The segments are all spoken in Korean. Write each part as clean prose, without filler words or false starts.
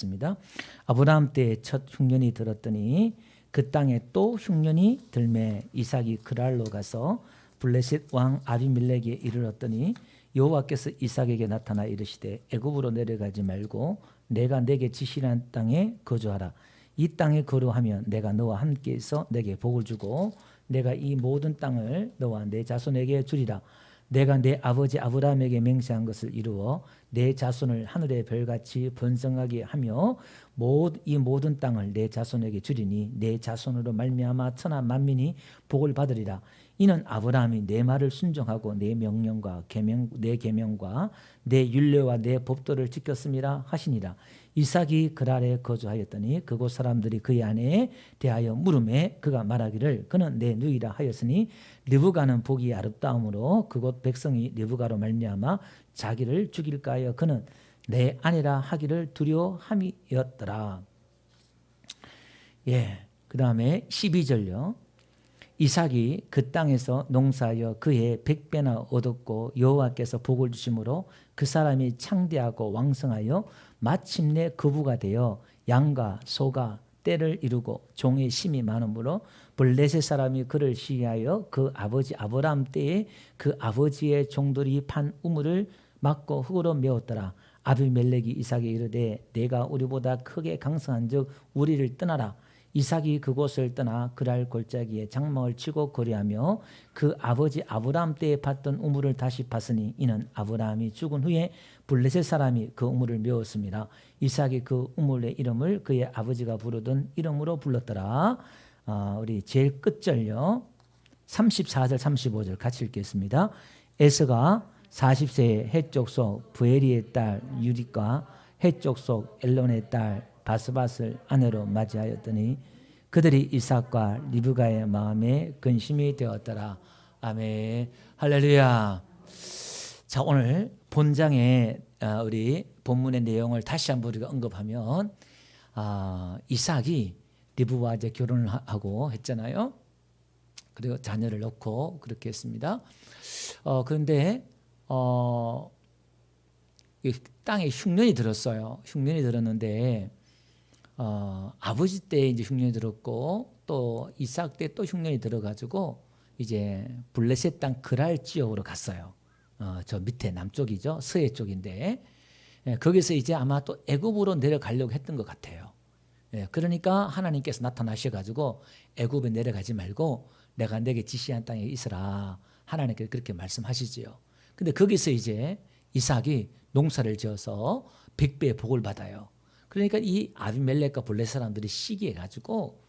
있습니다. 아브라함 때에 첫 흉년이 들었더니 그 땅에 또 흉년이 들매 이삭이 그랄로 가서 블레셋 왕 아비멜렉에 이르렀더니 여호와께서 이삭에게 나타나 이르시되 애굽으로 내려가지 말고 내가 내게 지시한 땅에 거주하라. 이 땅에 거주하면 내가 너와 함께 있어 내게 복을 주고 내가 이 모든 땅을 너와 내 자손에게 주리라. 내가 내 아버지 아브라함에게 맹세한 것을 이루어 내 자손을 하늘의 별같이 번성하게 하며 이 모든 땅을 내 자손에게 주리니 내 자손으로 말미암아 천하 만민이 복을 받으리라. 이는 아브라함이 내 말을 순종하고 내 명령과 내 계명과 내 율례와 내 법도를 지켰음이라 하시니라. 이삭이 그랄에 거주하였더니 그곳 사람들이 그의 아내에 대하여 물음에 그가 말하기를 그는 내 누이라 하였으니 르브가는 복이 아름다움으로 그곳 백성이 르브가로 말미암아 자기를 죽일까 하여 그는 내 아내라 하기를 두려워함이었더라. 그 다음에 12절요. 이삭이 그 땅에서 농사하여 그해 100배나 얻었고 여호와께서 복을 주심으로 그 사람이 창대하고 왕성하여 마침내 거부가 되어 양과 소가 떼를 이루고 종의 심이 많으므로 블레셋 사람이 그를 시기하여 그 아버지 아브라함 때에 그 아버지의 종들이 판 우물을 막고 흙으로 메웠더라. 아비멜렉이 이삭에 이르되 내가 우리보다 크게 강성한즉 우리를 떠나라. 이삭이 그곳을 떠나 그랄 골짜기에 장막을 치고 거리하며 그 아버지 아브라함 때에 팠던 우물을 다시 팠으니 이는 아브라함이 죽은 후에 블레셋 사람이 그 우물을 메웠습니다. 이삭이 그 우물의 이름을 그의 아버지가 부르던 이름으로 불렀더라. 우리 제일 끝절요. 34절 35절 같이 읽겠습니다. 에서가 40세에 해쪽 속 부에리의 딸 유리과 해쪽 속 엘론의 딸 바스밧을 아내로 맞이하였더니 그들이 이삭과 리브가의 마음에 근심이 되었더라. 아멘. 할렐루야. 자, 오늘 본장에 우리 본문의 내용을 다시 한번 우리가 언급하면 이삭이 리브와 이제 결혼을 하고 했잖아요. 그리고 자녀를 낳고 그렇게 했습니다. 그런데 땅에 흉년이 들었어요. 흉년이 들었는데 아버지 때 이제 흉년이 들었고 또 이삭 때 또 흉년이 들어가지고 이제 블레셋 땅 그랄 지역으로 갔어요. 저 밑에 남쪽이죠. 서해 쪽인데 거기서 이제 아마 또 애굽으로 내려가려고 했던 것 같아요. 그러니까 하나님께서 나타나셔가지고 애굽에 내려가지 말고 내가 내게 지시한 땅에 있으라. 하나님께서 그렇게 말씀하시지요. 근데 거기서 이제 이삭이 농사를 지어서 100배의 복을 받아요. 그러니까 이 아비멜렉과 블레셋 사람들이 시기해가지고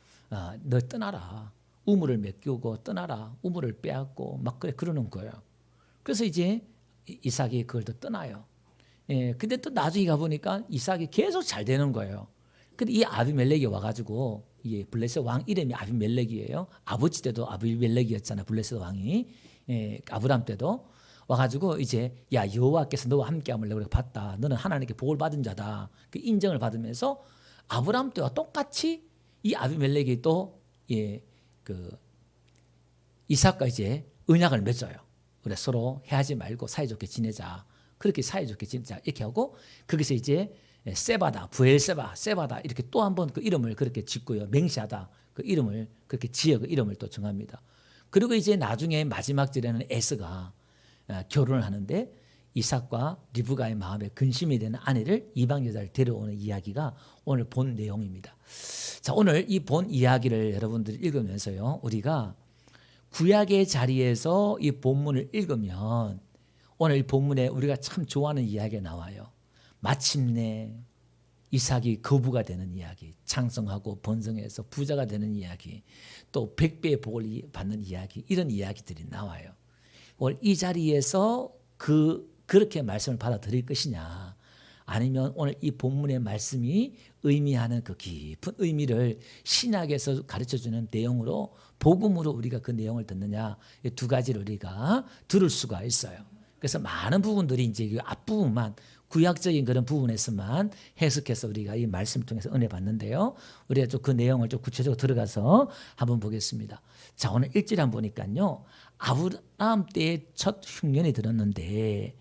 너 떠나라. 우물을 메꾸고 떠나라. 우물을 빼앗고 막 그러는 거예요. 그래서 이제 이삭이 그걸 또 떠나요. 근데 또 나중에 가보니까 이삭이 계속 잘 되는 거예요. 근데 이 아비멜렉이 와가지고 이 블레셋 왕 이름이 아비멜렉이에요. 아버지 때도 아비멜렉이었잖아. 블레셋 왕이. 아브람 때도. 와가지고 이제 야 여호와께서 너와 함께함을 내가 봤다. 너는 하나님께 복을 받은 자다. 그 인정을 받으면서 아브라함 때와 똑같이 이 아비멜렉이 또 그 이삭과 이제 언약을 맺어요. 그래 서로 해하지 말고 사이좋게 지내자. 그렇게 사이좋게 지내자 이렇게 하고 거기서 이제 세바다, 부엘세바, 세바다 이렇게 또 한 번 그 이름을 그렇게 짓고요. 맹세하다 그 이름을 그렇게 지어 그 이름을 또 정합니다. 그리고 이제 나중에 마지막 절에는 에서가 결혼을 하는데 이삭과 리브가의 마음에 근심이 되는 아내를 이방 여자를 데려오는 이야기가 오늘 본 내용입니다. 자, 오늘 이 본 이야기를 여러분들이 읽으면서요. 우리가 구약의 자리에서 이 본문을 읽으면 오늘 이 본문에 우리가 참 좋아하는 이야기가 나와요. 마침내 이삭이 거부가 되는 이야기, 창성하고 번성해서 부자가 되는 이야기, 또 100배의 복을 받는 이야기, 이런 이야기들이 나와요. 오늘 이 자리에서 그렇게 말씀을 받아들일 것이냐 아니면 오늘 이 본문의 말씀이 의미하는 그 깊은 의미를 신약에서 가르쳐주는 내용으로 복음으로 우리가 그 내용을 듣느냐 이 두 가지를 우리가 들을 수가 있어요. 그래서 많은 부분들이 이제 그 앞부분만 구약적인 그런 부분에서만 해석해서 우리가 이 말씀을 통해서 은혜 받는데요. 우리가 좀 그 내용을 좀 구체적으로 들어가서 한번 보겠습니다. 자, 오늘 1절 한번 보니까요. 아브라함 때에 첫 흉년이 들었는데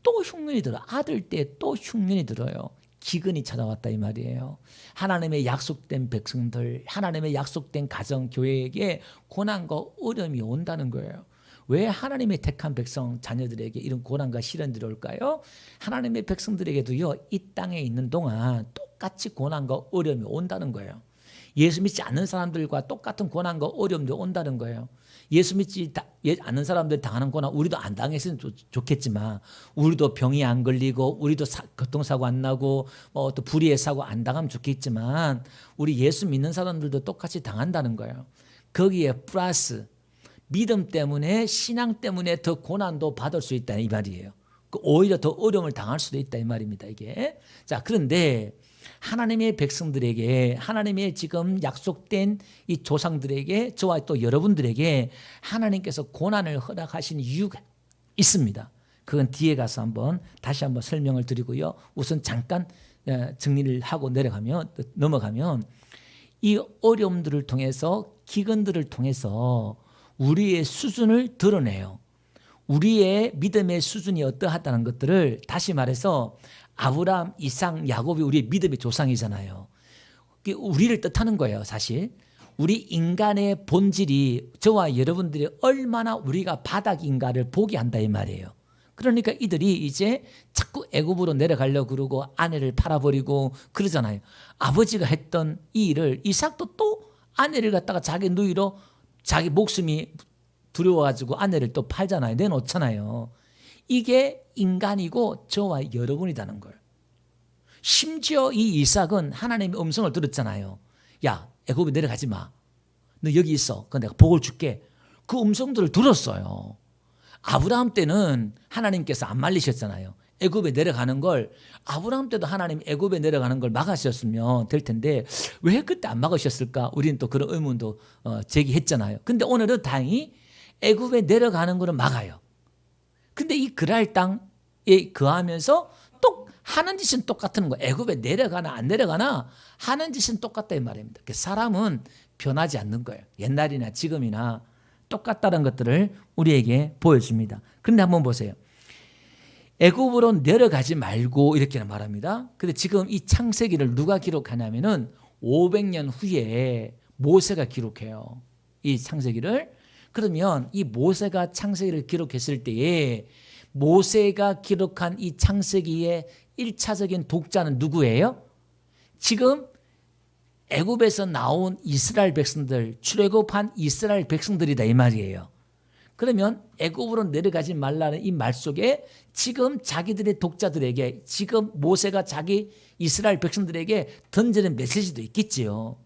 또 흉년이 들어. 아들 때 또 흉년이 들어요. 기근이 찾아왔다 이 말이에요. 하나님의 약속된 백성들, 하나님의 약속된 가정, 교회에게 고난과 어려움이 온다는 거예요. 왜 하나님의 택한 백성, 자녀들에게 이런 고난과 시련들이 올까요? 하나님의 백성들에게도요, 이 땅에 있는 동안 똑같이 고난과 어려움이 온다는 거예요. 예수 믿지 않는 사람들과 똑같은 고난과 어려움도 온다는 거예요. 예수 믿지 않는 사람들 당하는 고난 우리도 안 당했으면 좋겠지만, 우리도 병이 안 걸리고 우리도 교통사고 안 나고 또 불의의 사고 안 당하면 좋겠지만, 우리 예수 믿는 사람들도 똑같이 당한다는 거예요. 거기에 플러스 믿음 때문에, 신앙 때문에 더 고난도 받을 수 있다 이 말이에요. 오히려 더 어려움을 당할 수도 있다 이 말입니다. 이게. 자, 그런데 하나님의 백성들에게, 하나님의 지금 약속된 이 조상들에게, 저와 또 여러분들에게 하나님께서 고난을 허락하신 이유가 있습니다. 그건 뒤에 가서 다시 한번 설명을 드리고요. 우선 잠깐 정리를 하고 넘어가면 이 어려움들을 통해서, 기근들을 통해서 우리의 수준을 드러내요. 우리의 믿음의 수준이 어떠하다는 것들을, 다시 말해서 아브라함, 이삭, 야곱이 우리의 믿음의 조상이잖아요. 우리를 뜻하는 거예요. 사실 우리 인간의 본질이, 저와 여러분들이 얼마나 우리가 바닥인가를 보게 한다 이 말이에요. 그러니까 이들이 이제 자꾸 애굽으로 내려가려고 그러고 아내를 팔아버리고 그러잖아요. 아버지가 했던 이 일을 이삭도 또 아내를 갖다가 자기 누이로, 자기 목숨이 두려워가지고 아내를 또 팔잖아요. 내놓잖아요. 이게 인간이고 저와 여러분이라는 걸. 심지어 이 이삭은 하나님의 음성을 들었잖아요. 야, 애굽에 내려가지 마. 너 여기 있어. 내가 복을 줄게. 그 음성들을 들었어요. 아브라함 때는 하나님께서 안 말리셨잖아요. 애굽에 내려가는 걸, 아브라함 때도 하나님 애굽에 내려가는 걸 막으셨으면 될 텐데 왜 그때 안 막으셨을까? 우리는 또 그런 의문도 제기했잖아요. 근데 오늘은 다행히 애굽에 내려가는 거를 막아요. 근데 이 그랄 땅에 거하면서 또 하는 짓은 똑같은 거예요. 애굽에 내려가나 안 내려가나 하는 짓은 똑같다 이 말입니다. 사람은 변하지 않는 거예요. 옛날이나 지금이나 똑같다는 것들을 우리에게 보여줍니다. 그런데 한번 보세요. 애굽으로 내려가지 말고 이렇게 말합니다. 근데 지금 이 창세기를 누가 기록하냐면은 500년 후에 모세가 기록해요. 이 창세기를. 그러면 이 모세가 창세기를 기록했을 때에 모세가 기록한 이 창세기의 1차적인 독자는 누구예요? 지금 애굽에서 나온 이스라엘 백성들, 출애굽한 이스라엘 백성들이다 이 말이에요. 그러면 애굽으로 내려가지 말라는 이 말 속에 지금 자기들의 독자들에게, 지금 모세가 자기 이스라엘 백성들에게 던지는 메시지도 있겠지요.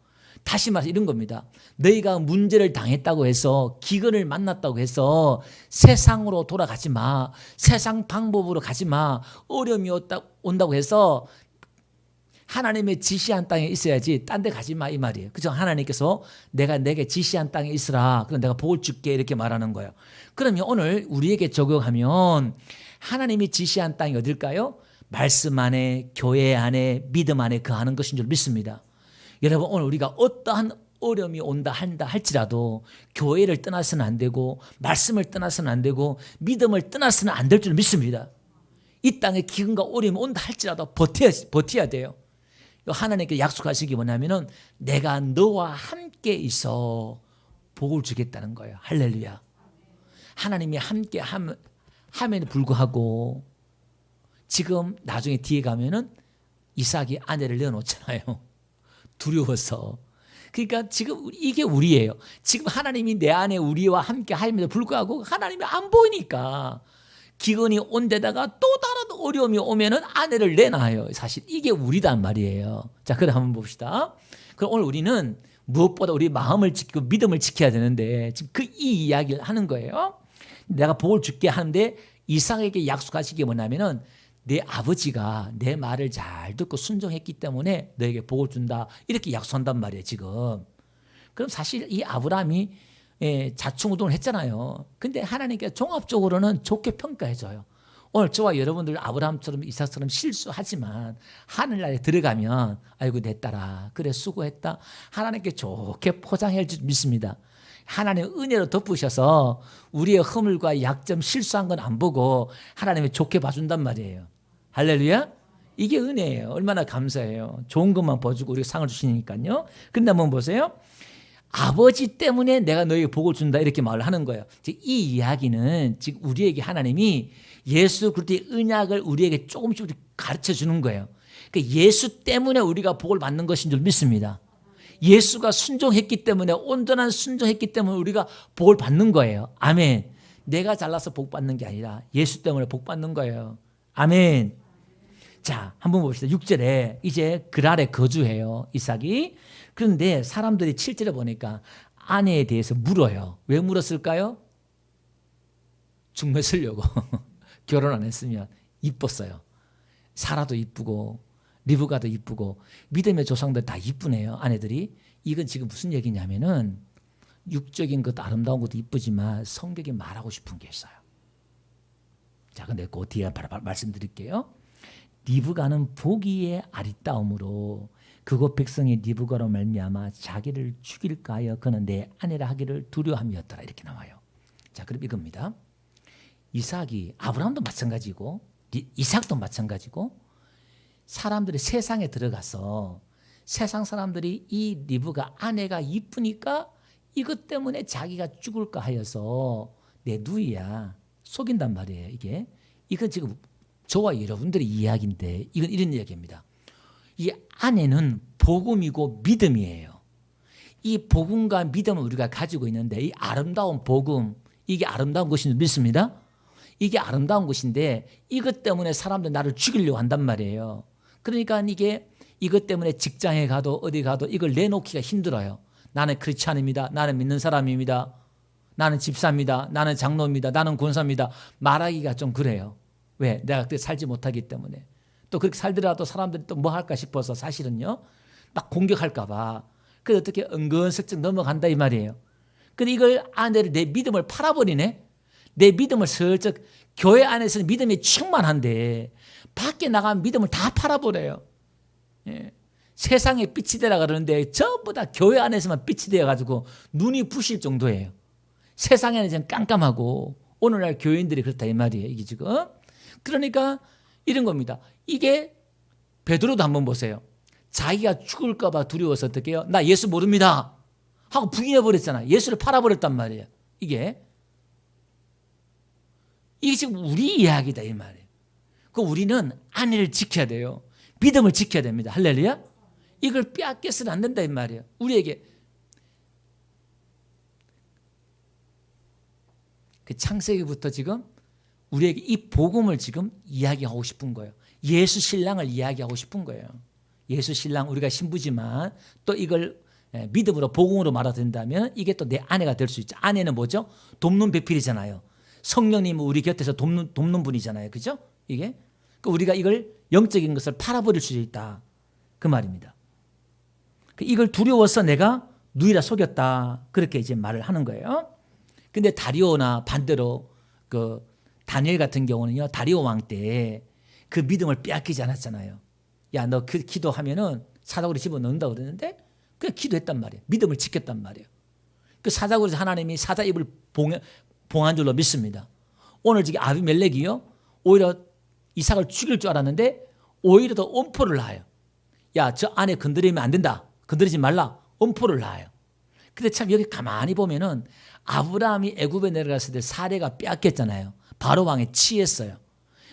다시 말해서 이런 겁니다. 너희가 문제를 당했다고 해서, 기근을 만났다고 해서 세상으로 돌아가지 마. 세상 방법으로 가지 마. 어려움이 온다고 해서 하나님의 지시한 땅에 있어야지 딴 데 가지 마 이 말이에요. 그죠? 하나님께서 내가 내게 지시한 땅에 있으라. 그럼 내가 복을 줄게 이렇게 말하는 거예요. 그러면 오늘 우리에게 적용하면 하나님이 지시한 땅이 어딜까요? 말씀 안에, 교회 안에, 믿음 안에 거하는 것인 줄 믿습니다. 여러분, 오늘 우리가 어떠한 어려움이 온다 한다 할지라도 교회를 떠나서는 안 되고, 말씀을 떠나서는 안 되고, 믿음을 떠나서는 안 될 줄 믿습니다. 이 땅에 기근과 어려움이 온다 할지라도 버텨야 돼요. 하나님께 약속하시기 뭐냐면은 내가 너와 함께 있어 복을 주겠다는 거예요. 할렐루야. 하나님이 함께 함에도 불구하고 지금 나중에 뒤에 가면은 이삭이 아내를 내어놓잖아요. 두려워서. 그러니까 지금 이게 우리예요. 지금 하나님이 내 안에 우리와 함께 함에도 불구하고 하나님이 안 보이니까 기근이 온 데다가 또 다른 어려움이 오면은 아내를 내놔요. 사실 이게 우리단 말이에요. 자, 그럼 한번 봅시다. 그럼 오늘 우리는 무엇보다 우리 마음을 지키고 믿음을 지켜야 되는데 지금 이 이야기를 하는 거예요. 내가 복을 줄게 하는데 이삭에게 약속하시기 뭐냐면은 내 아버지가 내 말을 잘 듣고 순종했기 때문에 너에게 복을 준다. 이렇게 약속한단 말이에요, 지금. 그럼 사실 이 아브라함이 자충우동을 했잖아요. 근데 하나님께서 종합적으로는 좋게 평가해줘요. 오늘 저와 여러분들 아브라함처럼 이삭처럼 실수하지만 하늘나라에 들어가면 아이고 내 딸아 그래 수고했다. 하나님께 좋게 포장해 줄 믿습니다. 하나님 은혜로 덮으셔서 우리의 허물과 약점 실수한 건 안 보고 하나님이 좋게 봐준단 말이에요. 할렐루야. 이게 은혜예요. 얼마나 감사해요. 좋은 것만 보여주고 우리가 상을 주시니까요. 근데 한번 보세요. 아버지 때문에 내가 너에게 복을 준다 이렇게 말을 하는 거예요. 이 이야기는 지금 우리에게 하나님이 예수 그리스도의 언약을 우리에게 조금씩 가르쳐 주는 거예요. 그러니까 예수 때문에 우리가 복을 받는 것인 줄 믿습니다. 예수가 순종했기 때문에 온전한 순종했기 때문에 우리가 복을 받는 거예요. 아멘. 내가 잘나서 복 받는 게 아니라 예수 때문에 복 받는 거예요. 아멘. 자, 한번 봅시다. 6절에 이제 그랄에 거주해요. 이삭이. 그런데 사람들이 7절에 보니까 아내에 대해서 물어요. 왜 물었을까요? 중매쓰려고. 결혼 안 했으면 이뻤어요. 사라도 이쁘고 리브가도 이쁘고 믿음의 조상들 다 이쁘네요. 아내들이. 이건 지금 무슨 얘기냐면은 육적인 것도 아름다운 것도 이쁘지만 성격이 말하고 싶은 게 있어요. 자, 근데 그 뒤에 말씀드릴게요. 리브가는 보기에 아리따움으로 그곳 백성이 리브가로 말미암아 자기를 죽일까 하여 그는 내 아내라 하기를 두려워함이었더라 이렇게 나와요. 자, 그럼 이겁니다. 이삭이 아브라함도 마찬가지고 이삭도 마찬가지고 사람들이 세상에 들어가서 세상 사람들이 이 리브가 아내가 이쁘니까 이것 때문에 자기가 죽을까 하여서 내 누이야 속인단 말이에요. 이건 지금 저와 여러분들의 이야기인데 이건 이런 이야기입니다. 이 아내는 복음이고 믿음이에요. 이 복음과 믿음을 우리가 가지고 있는데 이 아름다운 복음 이게 아름다운 것인 줄 믿습니다. 이게 아름다운 것인데 이것 때문에 사람들 나를 죽이려고 한단 말이에요. 그러니까 이것 때문에 직장에 가도 어디 가도 이걸 내놓기가 힘들어요. 나는 크리스찬입니다. 나는 믿는 사람입니다. 나는 집사입니다. 나는 장로입니다. 나는 권사입니다. 말하기가 좀 그래요. 왜? 내가 그렇게 살지 못하기 때문에. 또 그렇게 살더라도 사람들이 또 뭐 할까 싶어서 사실은요. 막 공격할까 봐. 그래서 어떻게 은근슬쩍 넘어간다 이 말이에요. 근데 이걸 아내를 내 믿음을 팔아버리네. 내 믿음을 슬쩍 교회 안에서는 믿음이 충만한데 밖에 나가면 믿음을 다 팔아버려요. 예. 세상에 빛이 되라 그러는데 전부 다 교회 안에서만 빛이 되어가지고 눈이 부실 정도예요. 세상에는 좀 깜깜하고 오늘날 교인들이 그렇다 이 말이에요. 이게 지금. 그러니까 이런 겁니다. 이게 베드로도 한번 보세요. 자기가 죽을까 봐 두려워서 어떻게 해요? 나 예수 모릅니다 하고 부인해버렸잖아. 예수를 팔아버렸단 말이에요. 이게 지금 우리 이야기다 이 말이에요. 그 우리는 아내를 지켜야 돼요. 믿음을 지켜야 됩니다. 할렐루야. 이걸 빼앗겨서는 안 된다 이 말이에요. 우리에게 그 창세기부터 지금 우리에게 이 복음을 지금 이야기하고 싶은 거예요. 예수 신랑을 이야기하고 싶은 거예요. 예수 신랑 우리가 신부지만 또 이걸 믿음으로 복음으로 말아든다면 이게 또 내 아내가 될 수 있죠. 아내는 뭐죠? 돕는 배필이잖아요. 성령님은 우리 곁에서 돕는 분이잖아요. 그죠? 이게 그러니까 우리가 이걸 영적인 것을 팔아버릴 수 있다. 그 말입니다. 이걸 두려워서 내가 누이라 속였다. 그렇게 이제 말을 하는 거예요. 근데 다리오나 반대로 그 다니엘 같은 경우는요. 다리오 왕 때 그 믿음을 빼앗기지 않았잖아요. 야, 너 그 기도하면은 사자굴에 집어넣는다고 그랬는데 그냥 기도했단 말이에요. 믿음을 지켰단 말이에요. 그 사자굴에서 하나님이 사자 입을 봉한 줄로 믿습니다. 오늘 지금 아비멜렉이요. 오히려 이삭을 죽일 줄 알았는데 오히려 더 엄포를 놔요. 야, 저 안에 건드리면 안 된다. 건드리지 말라. 엄포를 놔요. 근데 참 여기 가만히 보면은 아브라함이 애굽에 내려갔을 때 사례가 빼앗겼잖아요. 바로 왕에 취했어요.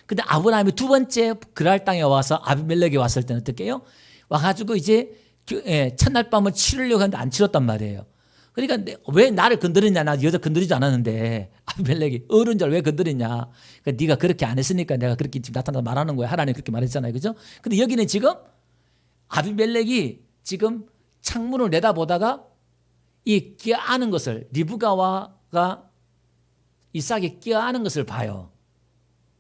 근데 아브라함이 두 번째 그랄 땅에 와서 아비멜렉에 왔을 때는 어떻게 해요? 와가지고 이제 첫날 밤을 치르려고 하는데 안 치렀단 말이에요. 그러니까 왜 나를 건드리냐? 나 여자 건드리지 않았는데 아비멜렉이 어른절 왜 건드리냐? 그러니까 네가 그렇게 안 했으니까 내가 그렇게 지금 나타나서 말하는 거야. 하나님 그렇게 말했잖아요. 그죠? 근데 여기는 지금 아비멜렉이 지금 창문을 내다보다가 이 끼어안은 것을 리브가와가 이삭이 끼어안은 것을 봐요.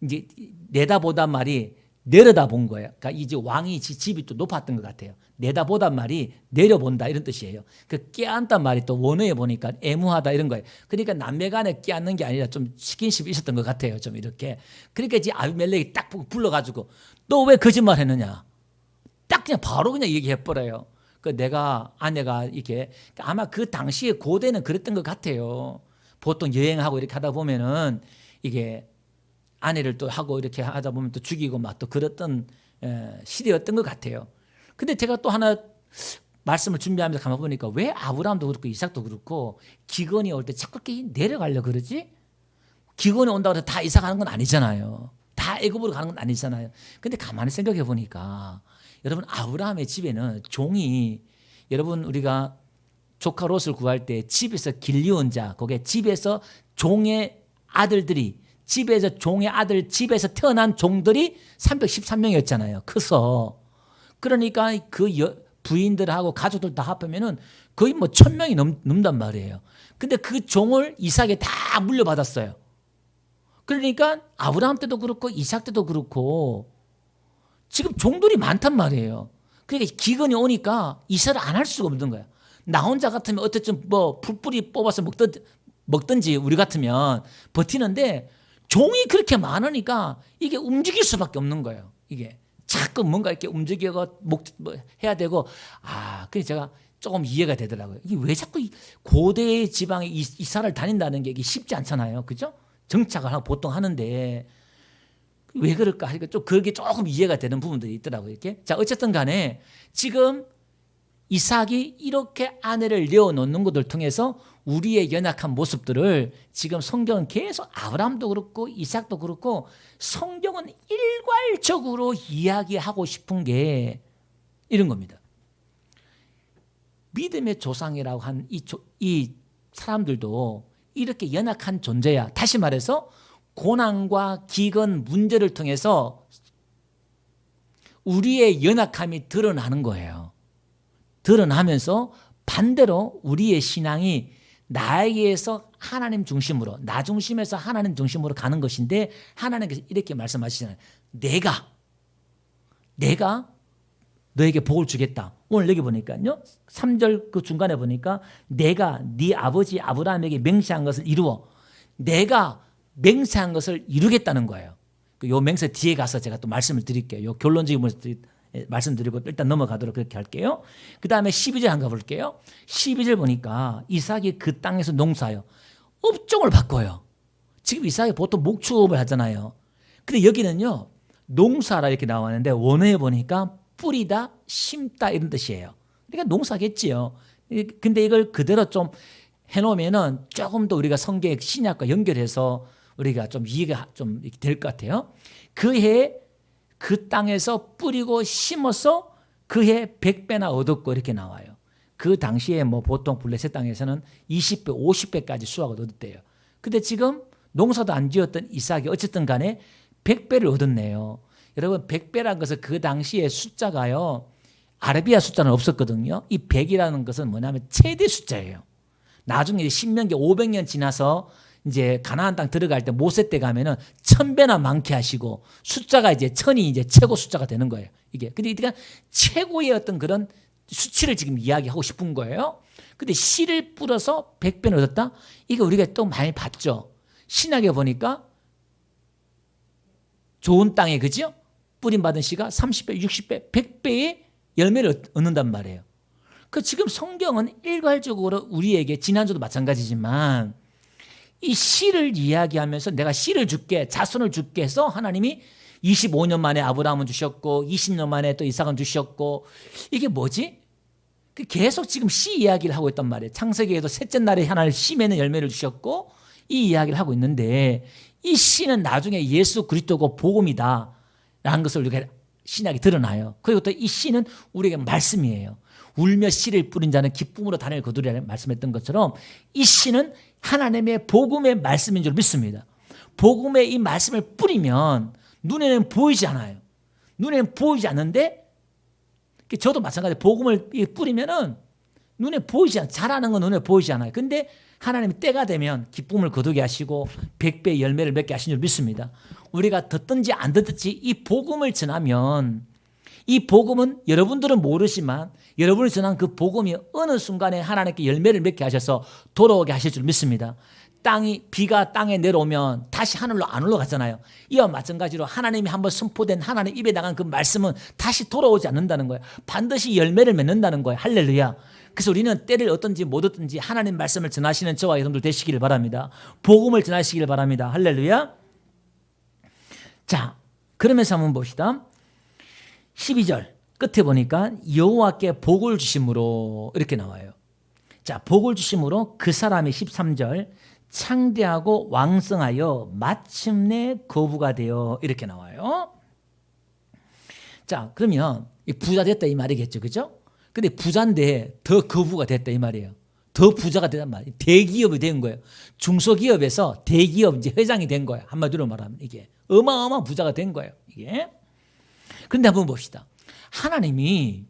이제 내다보단 말이 내려다본 거예요. 그러니까 이제 왕이 집이 또 높았던 것 같아요. 내다보단 말이 내려본다 이런 뜻이에요. 그 끼안단 말이 또 원어에 보니까 애무하다 이런 거예요. 그러니까 남매간에 끼안는 게 아니라 좀 스킨십이 있었던 것 같아요. 좀 이렇게. 그러니까 이제 아비멜렉이 딱 불러가지고 너 왜 거짓말했느냐? 딱 그냥 바로 그냥 얘기해버려요. 그 내가 아내가 이렇게 아마 그 당시에 고대는 그랬던 것 같아요. 보통 여행하고 이렇게 하다 보면은 이게 아내를 또 하고 이렇게 하다 보면 또 죽이고 막 또 그랬던 시대였던 것 같아요. 근데 제가 또 하나 말씀을 준비하면서 가만 보니까 왜 아브라함도 그렇고 이삭도 그렇고 기근이 올 때 자꾸 내려가려고 그러지? 기근이 온다고 해서 다 이사 가는 건 아니잖아요. 다 애굽으로 가는 건 아니잖아요. 근데 가만히 생각해 보니까 여러분 아브라함의 집에는 종이 여러분 우리가 조카 롯을 구할 때 집에서 길리온 자 거기에 집에서 종의 아들들이 집에서 종의 아들 집에서 태어난 종들이 313명이었잖아요. 커서 그러니까 그 부인들하고 가족들 다 합하면은 거의 뭐 1000명이 넘단 말이에요. 근데 그 종을 이삭에 다 물려받았어요. 그러니까 아브라함 때도 그렇고 이삭 때도 그렇고 지금 종들이 많단 말이에요. 그러니까 기근이 오니까 이사를 안 할 수가 없는 거야. 나 혼자 같으면 어쨌든 뭐 풀뿌리 뽑아서 먹든지 우리 같으면 버티는데 종이 그렇게 많으니까 이게 움직일 수밖에 없는 거예요. 이게 자꾸 뭔가 이렇게 움직이고 해야 되고 그래서 제가 조금 이해가 되더라고요. 이게 왜 자꾸 고대 지방에 이사를 다닌다는 게 이게 쉽지 않잖아요. 그죠? 정착을 하고 보통 하는데 왜 그럴까 하니까 좀 그게 조금 이해가 되는 부분들이 있더라고요. 이렇게. 자, 어쨌든 간에 지금 이삭이 이렇게 아내를 내어놓는 것을 통해서 우리의 연약한 모습들을 지금 성경은 계속 아브라함도 그렇고 이삭도 그렇고 성경은 일괄적으로 이야기하고 싶은 게 이런 겁니다. 믿음의 조상이라고 한 이 사람들도 이렇게 연약한 존재야. 다시 말해서 고난과 기근 문제를 통해서 우리의 연약함이 드러나는 거예요. 드러나면서 반대로 우리의 신앙이 나에게서 하나님 중심으로 나 중심에서 하나님 중심으로 가는 것인데 하나님께서 이렇게 말씀하시잖아요. 내가 너에게 복을 주겠다. 오늘 여기 보니까요. 3절 그 중간에 보니까 내가 네 아버지 아브라함에게 맹세한 것을 이루어 내가 맹세한 것을 이루겠다는 거예요. 요 맹세 뒤에 가서 제가 또 말씀을 드릴게요. 요 결론적인 말씀드리고 일단 넘어가도록 그렇게 할게요. 그 다음에 12절 한번 볼게요. 12절 보니까 이삭이 그 땅에서 농사요. 업종을 바꿔요. 지금 이삭이 보통 목축업을 하잖아요. 근데 여기는요. 농사라 이렇게 나왔는데 원어에 보니까 뿌리다, 심다 이런 뜻이에요. 그러니까 농사겠지요. 근데 이걸 그대로 좀 해놓으면은 조금 더 우리가 성경 신약과 연결해서 우리가 좀 이해가 좀 될 것 같아요. 그해 그 땅에서 뿌리고 심어서 그해 100배나 얻었고 이렇게 나와요. 그 당시에 뭐 보통 블레셋 땅에서는 20배, 50배까지 수확을 얻었대요. 근데 지금 농사도 안 지었던 이삭이 어쨌든 간에 100배를 얻었네요. 여러분 100배라는 것은 그 당시에 숫자가요. 아라비아 숫자는 없었거든요. 이 100이라는 것은 뭐냐면 최대 숫자예요. 나중에 신명기 500년 지나서 이제 가나안 땅 들어갈 때 모세 때 가면은 1000배나 많게 하시고 숫자가 이제 1000이 이제 최고 숫자가 되는 거예요. 이게. 근데 그러니까 최고의 어떤 그런 수치를 지금 이야기하고 싶은 거예요. 근데 씨를 뿌려서 100배를 얻었다? 이거 우리가 또 많이 봤죠. 신약에 보니까 좋은 땅에 그죠? 뿌림받은 씨가 30배, 60배, 100배의 열매를 얻는단 말이에요. 그 지금 성경은 일괄적으로 우리에게 지난주도 마찬가지지만 이 씨를 이야기하면서 내가 씨를 줄게 자손을 줄게 해서 하나님이 25년 만에 아브라함은 주셨고 20년 만에 또 이삭은 주셨고 이게 뭐지? 계속 지금 씨 이야기를 하고 있단 말이에요. 창세기에도 셋째 날에 하나님 씨 맺는 열매를 주셨고 이 이야기를 하고 있는데 이 씨는 나중에 예수 그리스도고 복음이다 라는 것을 우리가 신약이 드러나요. 그리고 또 이 씨는 우리에게 말씀이에요. 울며 씨를 뿌린 자는 기쁨으로 단을 거두리라 말씀했던 것처럼 이 씨는 하나님의 복음의 말씀인 줄 믿습니다. 복음의 이 말씀을 뿌리면 눈에는 보이지 않아요. 눈에는 보이지 않는데 저도 마찬가지로 복음을 뿌리면은 눈에 보이지 않아요. 잘하는 건 눈에 보이지 않아요. 근데 하나님이 때가 되면 기쁨을 거두게 하시고 100배 열매를 맺게 하신 줄 믿습니다. 우리가 듣든지 안 듣든지 이 복음을 전하면 이 복음은 여러분들은 모르지만 여러분이 전한 그 복음이 어느 순간에 하나님께 열매를 맺게 하셔서 돌아오게 하실 줄 믿습니다. 비가 땅에 내려오면 다시 하늘로 안 올라가잖아요. 이와 마찬가지로 하나님이 한번 선포된 하나님 입에 나간 그 말씀은 다시 돌아오지 않는다는 거예요. 반드시 열매를 맺는다는 거예요. 할렐루야. 그래서 우리는 때를 어떤지 못 얻든지 하나님 말씀을 전하시는 저와 여러분들 되시기를 바랍니다. 복음을 전하시기를 바랍니다. 할렐루야. 자, 그러면서 한번 봅시다. 12절 끝에 보니까 여호와께 복을 주심으로 이렇게 나와요. 자, 복을 주심으로 그 사람이 13절 창대하고 왕성하여 마침내 거부가 되어 이렇게 나와요. 자, 그러면 부자 됐다 이 말이겠죠, 그죠? 근데 부자인데 더 거부가 됐다 이 말이에요. 더 부자가 되단 말이에요. 대기업이 된 거예요. 중소기업에서 대기업 이제 회장이 된 거예요. 한마디로 말하면 이게 어마어마한 부자가 된 거예요. 이게. 그런데 한번 봅시다. 하나님의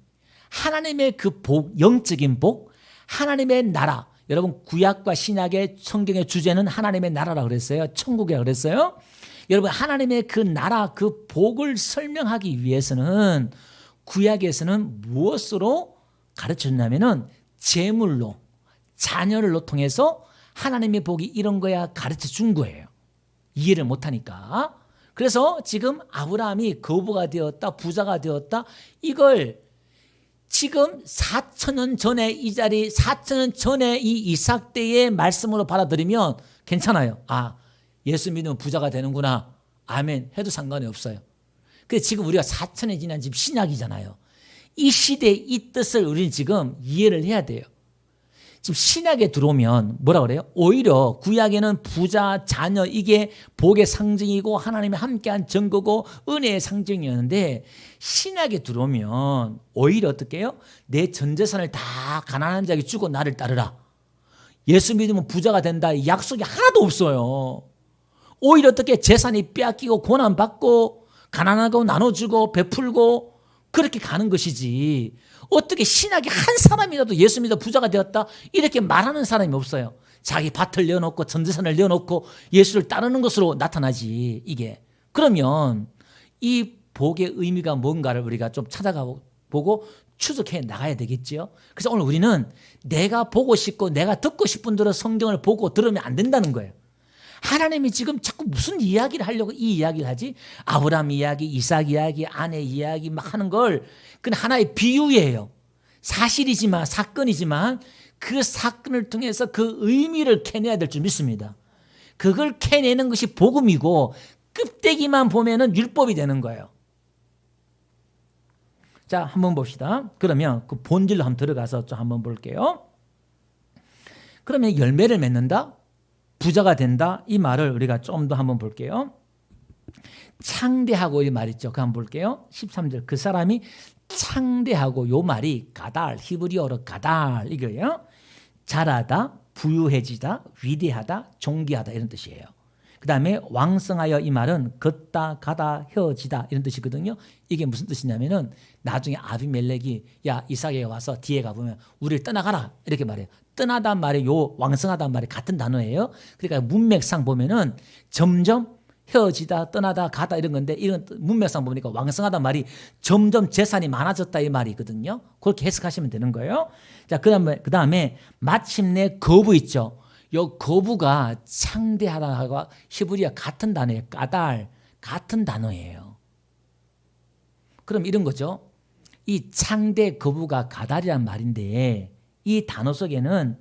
그 복, 영적인 복, 하나님의 나라. 여러분 구약과 신약의 성경의 주제는 하나님의 나라라고 그랬어요. 천국이라고 그랬어요. 여러분 하나님의 그 나라 그 복을 설명하기 위해서는 구약에서는 무엇으로 가르쳤냐면은 재물로 자녀를 통해서 하나님의 복이 이런 거야 가르쳐 준 거예요. 이해를 못하니까. 그래서 지금 아브라함이 거부가 되었다 부자가 되었다 이걸 지금 4,000년 전에 이 자리 4,000년 전에 이 이삭 때의 말씀으로 받아들이면 괜찮아요. 아, 예수 믿으면 부자가 되는구나. 아멘 해도 상관이 없어요. 근데 지금 우리가 4,000년이 지난 지금 신약이잖아요. 이 시대의 이 뜻을 우리는 지금 이해를 해야 돼요. 지금 신약에 들어오면 뭐라 그래요? 오히려 구약에는 부자, 자녀 이게 복의 상징이고 하나님이 함께한 증거고 은혜의 상징이었는데 신약에 들어오면 오히려 어떻게 해요? 내 전 재산을 다 가난한 자에게 주고 나를 따르라. 예수 믿으면 부자가 된다. 약속이 하나도 없어요. 오히려 어떻게 재산이 빼앗기고 고난받고 가난하고 나눠주고 베풀고 그렇게 가는 것이지 어떻게 신약에 한 사람이라도 예수 믿어 부자가 되었다 이렇게 말하는 사람이 없어요. 자기 밭을 내어놓고 전재산을 내어놓고 예수를 따르는 것으로 나타나지 이게. 그러면 이 복의 의미가 뭔가를 우리가 좀 찾아가보고 추적해 나가야 되겠죠. 그래서 오늘 우리는 내가 보고 싶고 내가 듣고 싶은 대로 성경을 보고 들으면 안 된다는 거예요. 하나님이 지금 자꾸 무슨 이야기를 하려고 이 이야기를 하지? 아브라함 이야기, 이삭 이야기, 아내 이야기 막 하는 걸 그건 하나의 비유예요. 사실이지만 사건이지만 그 사건을 통해서 그 의미를 캐내야 될 줄 믿습니다. 그걸 캐내는 것이 복음이고 껍데기만 보면은 율법이 되는 거예요. 자, 한번 봅시다. 그러면 그 본질로 한번 들어가서 좀 한번 볼게요. 그러면 열매를 맺는다? 부자가 된다? 이 말을 우리가 좀 더 한번 볼게요. 창대하고 이 말 있죠. 그 한번 볼게요. 13절. 그 사람이 창대하고 요 말이 가달, 히브리어로 가달 이거예요. 잘하다, 부유해지다, 위대하다, 존귀하다 이런 뜻이에요. 그 다음에 왕성하여 이 말은 걷다, 가다, 혀지다 이런 뜻이거든요. 이게 무슨 뜻이냐면은 나중에 아비멜렉이 야 이삭에게 와서 뒤에 가보면 우리를 떠나가라 이렇게 말해요. 떠나단 말이 요 왕성하단 말이 같은 단어예요. 그러니까 문맥상 보면은 점점 혀지다, 떠나다, 가다 이런 건데 이런 문맥상 보니까 왕성하단 말이 점점 재산이 많아졌다 이 말이거든요. 그렇게 해석하시면 되는 거예요. 자, 그다음에 마침내 거부 있죠. 요 거부가 창대하다가 히브리어 같은 단어예요. 까달 같은 단어예요. 그럼 이런 거죠. 이 창대 거부가 가달이란 말인데 이 단어 속에는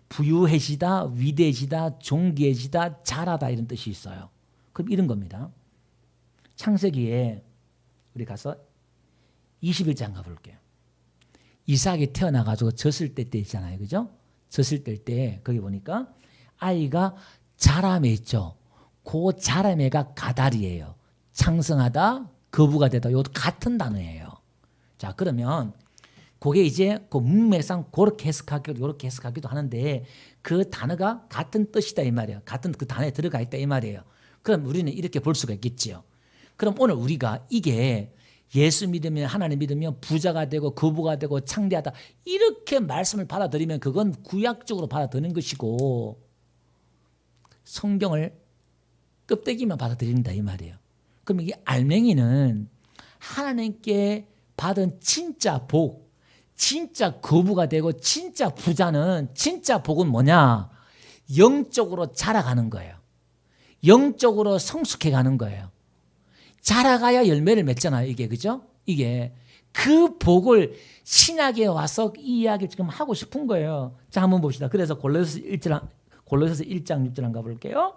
부유해지다, 위대해지다, 존귀해지다, 잘하다 이런 뜻이 있어요. 그럼 이런 겁니다. 창세기에 우리 가서 21장 가볼게요. 이삭이 태어나가지고 젖을 때 있잖아요. 그죠? 젖을 때 거기 보니까 아이가 자라매 있죠. 그 자라매가 가달이에요. 창성하다, 거부가 되다. 이것도 같은 단어예요. 자, 그러면 그게 이제 그 문맥상 그렇게 해석하기도 이렇게 해석하기도 하는데 그 단어가 같은 뜻이다 이 말이에요. 같은 그 단어에 들어가 있다 이 말이에요. 그럼 우리는 이렇게 볼 수가 있겠지요. 그럼 오늘 우리가 이게 예수 믿으면 하나님 믿으면 부자가 되고 거부가 되고 창대하다 이렇게 말씀을 받아들이면 그건 구약적으로 받아들이는 것이고 성경을 껍데기만 받아들인다 이 말이에요. 그럼 이게 알맹이는 하나님께 받은 진짜 복, 진짜 거부가 되고 진짜 부자는 진짜 복은 뭐냐? 영적으로 자라가는 거예요. 영적으로 성숙해가는 거예요. 자라가야 열매를 맺잖아요. 이게 그죠? 이게 그 복을 신약에 와서 이 이야기를 지금 하고 싶은 거예요. 자, 한번 봅시다. 그래서 골로새서 1장 6절 한번 가볼게요.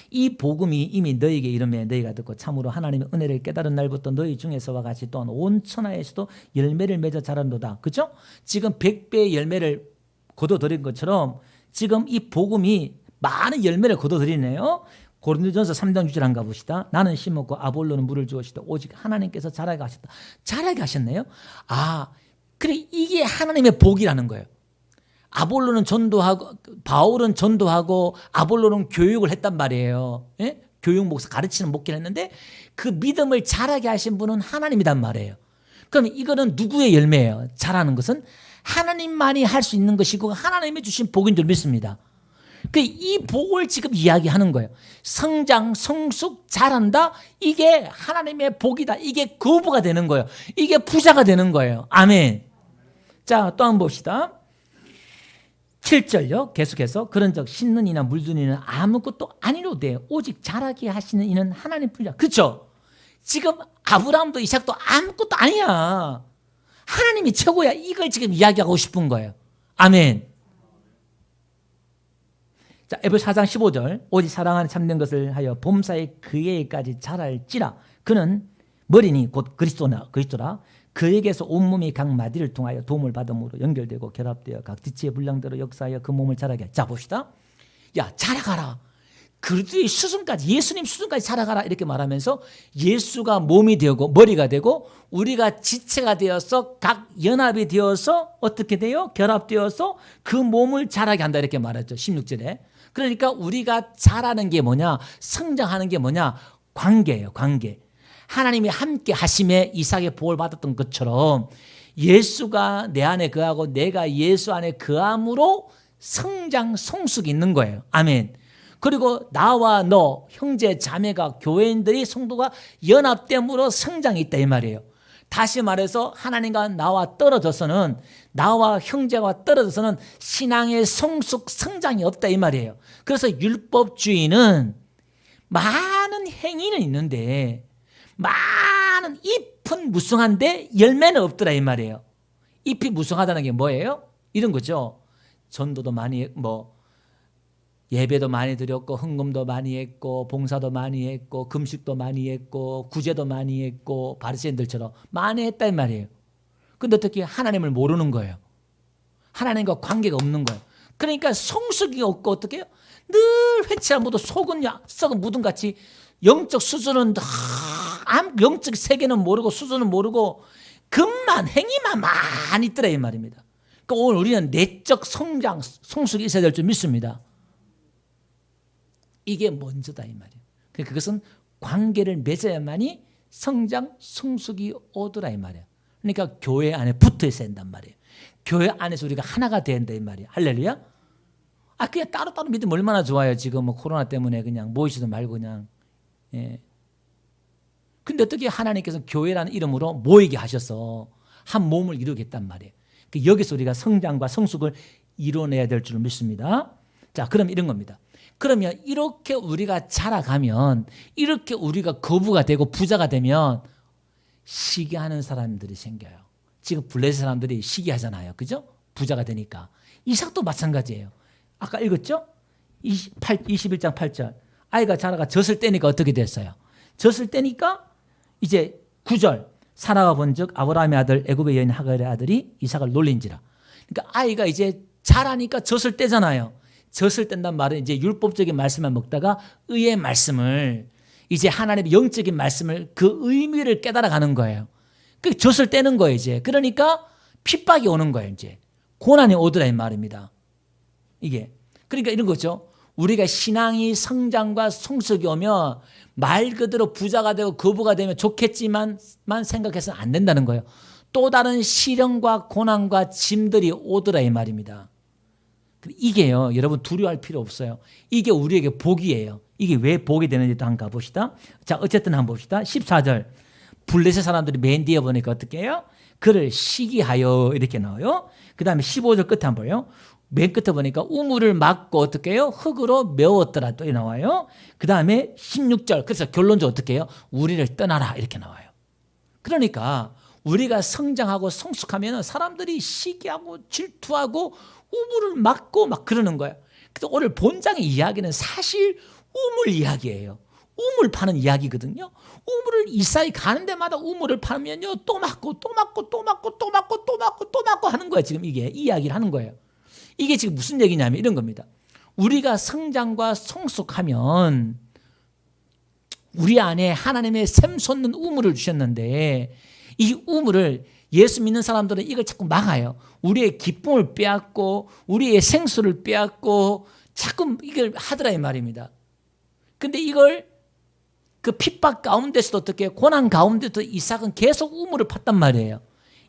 이 복음이 이미 너에게 이름에 너희가 듣고 참으로 하나님의 은혜를 깨달은 날부터 너희 중에서와 같이 또한 온 천하에서도 열매를 맺어 자란도다. 그렇죠? 지금 100배의 열매를 거둬들인 것처럼 지금 이 복음이 많은 열매를 거둬들이네요. 고린도전서 3장 6절 한가 봅시다. 나는 심었고 아볼로는 물을 주었시다. 오직 하나님께서 자라게 하셨다. 자라게 하셨네요. 아, 그래 이게 하나님의 복이라는 거예요. 아볼로는 전도하고 바울은 전도하고 아볼로는 교육을 했단 말이에요. 예? 교육 목사 가르치는 목회를 했는데 그 믿음을 자라게 하신 분은 하나님이란 말이에요. 그럼 이거는 누구의 열매예요? 자라는 것은 하나님만이 할 수 있는 것이고 하나님이 주신 복인 줄 믿습니다. 이 복을 지금 이야기하는 거예요. 성장, 성숙, 자란다. 이게 하나님의 복이다. 이게 거부가 되는 거예요. 이게 부자가 되는 거예요. 아멘. 자, 또 한번 봅시다. 7절요. 계속해서 그런즉 심는 이나 물든 이는 아무것도 아니로되 오직 자라게 하시는 이는 하나님 뿐이라. 그렇죠? 지금 아브라함도 이삭도 아무것도 아니야. 하나님이 최고야. 이걸 지금 이야기하고 싶은 거예요. 아멘. 자, 에베소 4장 15절. 오직 사랑하는 참된 것을 하여 범사에 그에게까지 자랄지라. 그는 머리니 곧 그리스도라. 그에게서 온몸이 각 마디를 통하여 도움을 받음으로 연결되고 결합되어 각 지체의 분량대로 역사하여 그 몸을 자라게 해. 자, 봅시다. 야, 자라가라. 그리스도의 수준까지, 예수님 수준까지 자라가라. 이렇게 말하면서 예수가 몸이 되고 머리가 되고 우리가 지체가 되어서 각 연합이 되어서 어떻게 돼요? 결합되어서 그 몸을 자라게 한다. 이렇게 말했죠. 16절에. 그러니까 우리가 자라는 게 뭐냐? 성장하는 게 뭐냐? 관계예요. 관계. 하나님이 함께 하심에 이삭의 복을 받았던 것처럼 예수가 내 안에 거하고 내가 예수 안에 거함으로 성장, 성숙이 있는 거예요. 아멘. 그리고 나와 너, 형제, 자매가 교회인들이 성도가 연합됨으로 성장이 있다 이 말이에요. 다시 말해서 하나님과 나와 떨어져서는 나와 형제와 떨어져서는 신앙의 성숙, 성장이 없다 이 말이에요. 그래서 율법주의는 많은 행위는 있는데 많은 잎은 무성한데 열매는 없더라 이 말이에요. 잎이 무성하다는 게 뭐예요? 이런 거죠. 전도도 많이 예배도 많이 드렸고 헌금도 많이 했고 봉사도 많이 했고 금식도 많이 했고 구제도 많이 했고 바리새인들처럼 많이 했다 이 말이에요. 근데 어떻게 하나님을 모르는 거예요. 하나님과 관계가 없는 거예요. 그러니까 성숙이 없고 어떻게 해요? 늘 회치한 모두 속은 썩은 무덤같이 영적 수준은 영적 세계는 모르고 수준은 모르고 금만 행위만 많이 있더라 이 말입니다. 그러니까 오늘 우리는 내적 성장, 성숙이 있어야 될 줄 믿습니다. 이게 먼저다 이 말이에요. 그것은 관계를 맺어야만이 성장, 성숙이 오더라 이 말이에요. 그러니까 교회 안에 붙어 있어야 된단 말이에요. 교회 안에서 우리가 하나가 돼야 된다 이 말이에요. 할렐루야. 그냥 따로따로 믿으면 얼마나 좋아요. 지금 코로나 때문에 그냥 모이지도 말고 그냥. 예. 근데 어떻게 하나님께서 교회라는 이름으로 모이게 하셔서 한 몸을 이루겠단 말이에요. 여기서 우리가 성장과 성숙을 이뤄내야 될 줄 믿습니다. 자, 그럼 이런 겁니다. 그러면 이렇게 우리가 자라가면 이렇게 우리가 거부가 되고 부자가 되면 시기하는 사람들이 생겨요. 지금 블레셋 사람들이 시기하잖아요. 그죠? 부자가 되니까. 이삭도 마찬가지예요. 아까 읽었죠? 21장 8절. 아이가 자라가 젖을 떼니까 어떻게 됐어요? 젖을 떼니까 이제 9절. 사라가 본즉 아브라함의 아들 애굽의 여인 하갈의 아들이 이삭을 놀린지라. 그러니까 아이가 이제 자라니까 젖을 떼잖아요. 젖을 뗀단 말은 이제 율법적인 말씀만 먹다가 의의 말씀을 이제 하나님의 영적인 말씀을 그 의미를 깨달아가는 거예요. 그 젖을 떼는 거예요 이제. 그러니까 핍박이 오는 거예요 이제. 고난이 오더라 이 말입니다. 이게 그러니까 이런 거죠. 우리가 신앙이 성장과 성숙이 오면 말 그대로 부자가 되고 거부가 되면 좋겠지만 생각해서는 안 된다는 거예요. 또 다른 시련과 고난과 짐들이 오더라 이 말입니다. 이게요 여러분 두려워할 필요 없어요. 이게 우리에게 복이에요. 이게 왜 복이 되는지도 한번 가봅시다. 자, 어쨌든 한번 봅시다. 14절 블레셋 사람들이 맨 뒤에 보니까 어떻게 해요? 그를 시기하여 이렇게 나와요. 그 다음에 15절 끝에 한번 봐요. 맨 끝에 보니까 우물을 막고 어떻게 해요? 흙으로 메웠더라 또 나와요. 그 다음에 16절 그래서 결론적으로 어떻게 해요? 우리를 떠나라 이렇게 나와요. 그러니까 우리가 성장하고 성숙하면 사람들이 시기하고 질투하고 우물을 막고 막 그러는 거예요. 그래서 오늘 본장의 이야기는 사실 우물 이야기예요. 우물 파는 이야기거든요. 우물을 이사이 가는 데마다 우물을 파면요 또 맞고 또 맞고 또 맞고 또 맞고 또 맞고 또 맞고 하는 거예요. 지금 이게 이 이야기를 하는 거예요. 이게 지금 무슨 얘기냐면 이런 겁니다. 우리가 성장과 성숙하면 우리 안에 하나님의 샘솟는 우물을 주셨는데 이 우물을 예수 믿는 사람들은 이걸 자꾸 막아요. 우리의 기쁨을 빼앗고 우리의 생수를 빼앗고 자꾸 이걸 하더라 이 말입니다. 근데 이걸 그 핍박 가운데서도 어떻게 고난 가운데도 이삭은 계속 우물을 팠단 말이에요.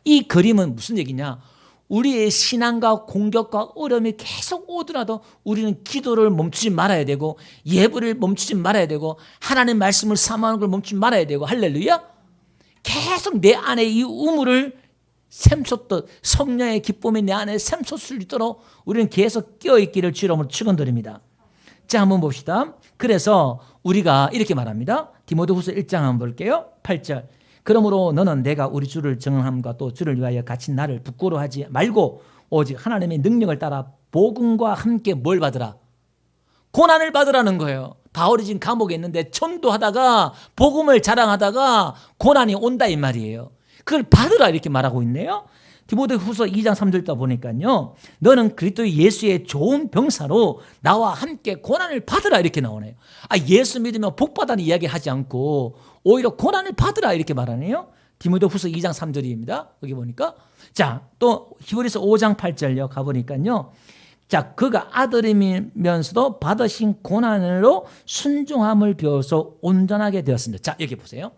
이 그림은 무슨 얘기냐? 우리의 신앙과 공격과 어려움이 계속 오더라도 우리는 기도를 멈추지 말아야 되고 예배를 멈추지 말아야 되고 하나님의 말씀을 사모하는 걸 멈추지 말아야 되고 할렐루야. 계속 내 안에 이 우물을 샘솟듯 성령의 기쁨이 내 안에 샘솟을 수 있도록 우리는 계속 깨어있기를 주의 이름으로 축원드립니다. 자, 한번 봅시다. 그래서 우리가 이렇게 말합니다. 디모데후서 1장 한번 볼게요. 8절. 그러므로 너는 내가 우리 주를 정함과 또 주를 위하여 갇힌 나를 부끄러워하지 말고 오직 하나님의 능력을 따라 복음과 함께 뭘 받으라? 고난을 받으라는 거예요. 바울이 지금 감옥에 있는데 전도하다가 복음을 자랑하다가 고난이 온다 이 말이에요. 그걸 받으라 이렇게 말하고 있네요. 디모데후서 2장 3절다 보니까요. 너는 그리스도 예수의 좋은 병사로 나와 함께 고난을 받으라 이렇게 나오네요. 예수 믿으면 복 받다는 이야기 하지 않고 오히려 고난을 받으라 이렇게 말하네요. 디모데후서 2장 3절입니다. 여기 보니까 자, 또 히브리서 5장 8절요 가보니까요. 자, 그가 아들이면서도 받으신 고난으로 순종함을 배워서 온전하게 되었습니다. 자, 여기 보세요.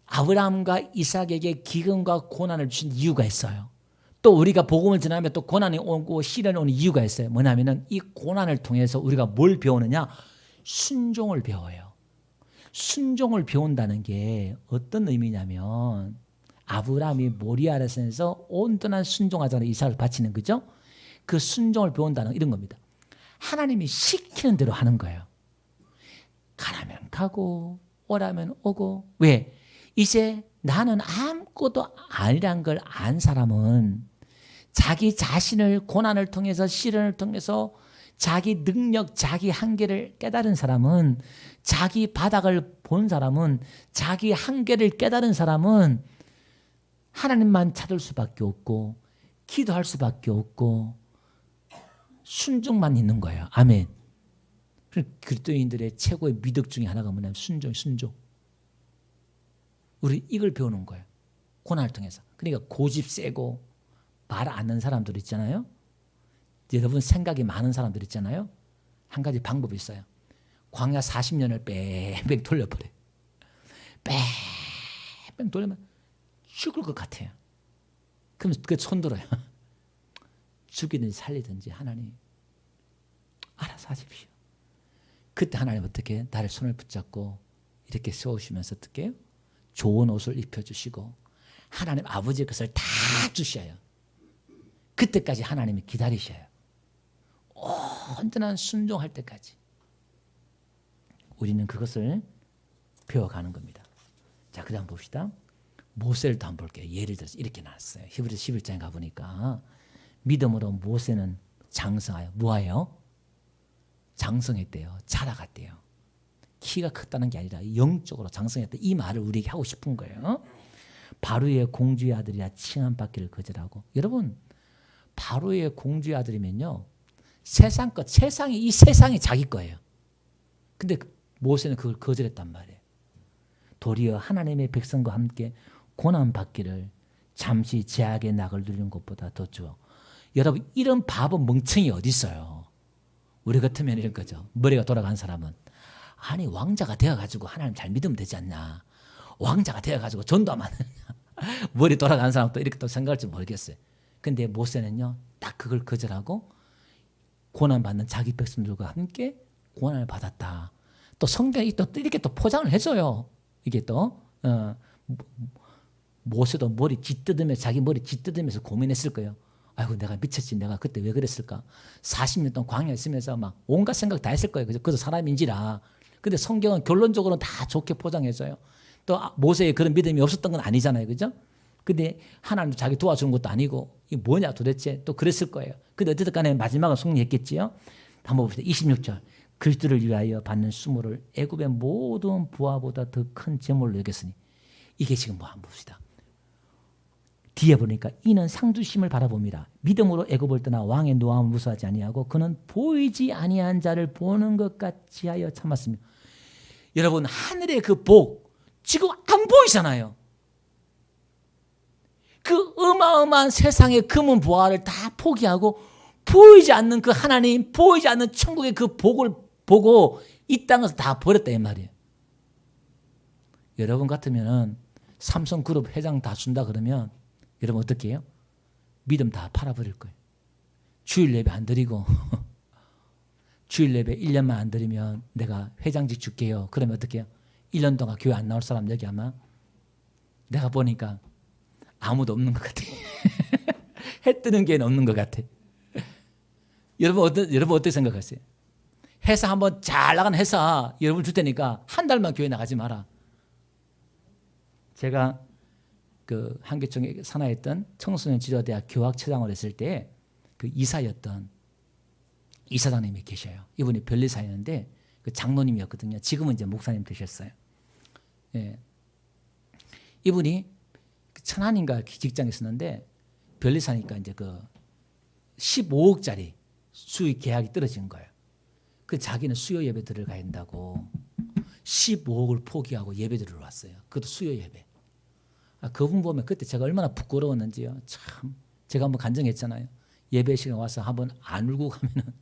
아브라함과 이삭에게 기근과 고난을 주신 이유가 있어요. 또 우리가 복음을 전하면 또 고난이 오고 시련이 오는 이유가 있어요. 뭐냐면은 이 고난을 통해서 우리가 뭘 배우느냐? 순종을 배워요. 순종을 배운다는 게 어떤 의미냐면 아브라함이 모리아에서 온전한 순종하자는 이삭을 바치는 거죠. 그 순종을 배운다는 이런 겁니다. 하나님이 시키는 대로 하는 거예요. 가라면 가고 오라면 오고. 왜? 이제 나는 아무것도 아니란 걸 안 사람은 자기 자신을 고난을 통해서 시련을 통해서 자기 능력, 자기 한계를 깨달은 사람은 자기 바닥을 본 사람은 자기 한계를 깨달은 사람은 하나님만 찾을 수밖에 없고 기도할 수밖에 없고 순종만 있는 거예요. 아멘. 그리스도인들의 최고의 미덕 중에 하나가 뭐냐면 순종. 우리 이걸 배우는 거예요. 고난을 통해서. 그러니까 고집 세고 말 안 하는 사람들 있잖아요. 여러분 생각이 많은 사람들 있잖아요. 한 가지 방법이 있어요. 광야 40년을 뺑뺑 돌려버려요. 뺑뺑 돌리면 죽을 것 같아요. 그럼 그 손들어요. 죽이든지 살리든지 하나님 알아서 하십시오. 그때 하나님 어떻게 나를 손을 붙잡고 이렇게 세우시면서 어떻게 해요? 좋은 옷을 입혀주시고 하나님 아버지의 것을 다 주셔요. 그때까지 하나님이 기다리셔요. 온전한 순종할 때까지. 우리는 그것을 배워가는 겁니다. 자, 그 다음 봅시다. 모세를 또 한번 볼게요. 예를 들어서 이렇게 나왔어요. 히브리서 11장에 가보니까 믿음으로 모세는 장성하여 뭐하여? 장성했대요. 자라갔대요. 키가 컸다는 게 아니라 영적으로 장성했다. 이 말을 우리에게 하고 싶은 거예요. 바로의 공주의 아들이라 칭함받기를 거절하고. 여러분 바로의 공주의 아들이면요 세상 것, 이 세상이 자기 거예요. 근데 모세는 그걸 거절했단 말이에요. 도리어 하나님의 백성과 함께 고난받기를 잠시 제약의 낙을 누리는 것보다 더 좋아. 여러분 이런 바보 멍청이 어디 있어요? 우리 같으면 이런 거죠. 머리가 돌아간 사람은 아니 왕자가 되어가지고 하나님 잘 믿으면 되지 않냐. 왕자가 되어가지고 전도하면 머리 돌아간 사람 또 이렇게 또 생각할지 모르겠어요. 근데 모세는요 딱 그걸 거절하고 고난받는 자기 백성들과 함께 고난을 받았다. 또 성경이 또 이렇게 또 포장을 해줘요. 이게 또 모세도 머리 짓뜯으면서 자기 머리 짓뜯으면서 고민했을 거예요. 아이고 내가 미쳤지. 내가 그때 왜 그랬을까. 40년 동안 광야에 있으면서 막 온갖 생각 다 했을 거예요. 그래서 사람인지라. 근데 성경은 결론적으로 다 좋게 포장해줘요. 또 모세의 그런 믿음이 없었던 건 아니잖아요. 그죠? 근데 하나님도 자기 도와주는 것도 아니고 이게 뭐냐 도대체 또 그랬을 거예요. 근데 어쨌든 간에 마지막은 승리했겠지요. 한번 봅시다. 26절. 그리스도를 위하여 받는 수모를 애굽의 모든 부하보다 더 큰 재물로 여겼으니. 이게 지금 뭐 한번 봅시다. 뒤에 보니까 이는 상주심을 바라봅니다. 믿음으로 애굽을 떠나 왕의 노함을 무서워하지 아니하고 그는 보이지 아니한 자를 보는 것 같이 하여 참았습니다. 여러분, 하늘의 그 복 지금 안 보이잖아요. 그 어마어마한 세상의 금은 보화를 다 포기하고 보이지 않는 그 하나님, 보이지 않는 천국의 그 복을 보고 이 땅에서 다 버렸다 이 말이에요. 여러분 같으면은 삼성그룹 회장 다 준다 그러면 여러분 어떻게 해요? 믿음 다 팔아버릴 거예요. 주일 예배 안 드리고 주일 예배 1년만 안 드리면 내가 회장직 줄게요. 그러면 어떻게 해요? 1년 동안 교회 안 나올 사람 여기 아마 내가 보니까 아무도 없는 것 같아. 해 뜨는 교회는 없는 것 같아. 여러분 어떻게 생각하세요? 회사 한번 잘 나가는 회사 여러분 줄 테니까 한 달만 교회 나가지 마라. 제가 그 한교총에 산하였던 청소년 지도대학 교학처장을 했을 때 그 이사였던 이사장님이 계셔요. 이분이 변리사였는데 그 장로님이었거든요. 지금은 이제 목사님 되셨어요. 예. 이분이 천안인가 직장에 있었는데 변리사니까 이제 그 15억짜리 수익 계약이 떨어진 거예요. 그 자기는 수요 예배 들어가야 된다고 15억을 포기하고 예배 들으러 왔어요. 그것도 수요 예배. 그분 보면 그때 제가 얼마나 부끄러웠는지요. 참 제가 한번 간증했잖아요. 예배 시간 와서 한번 안 울고 가면은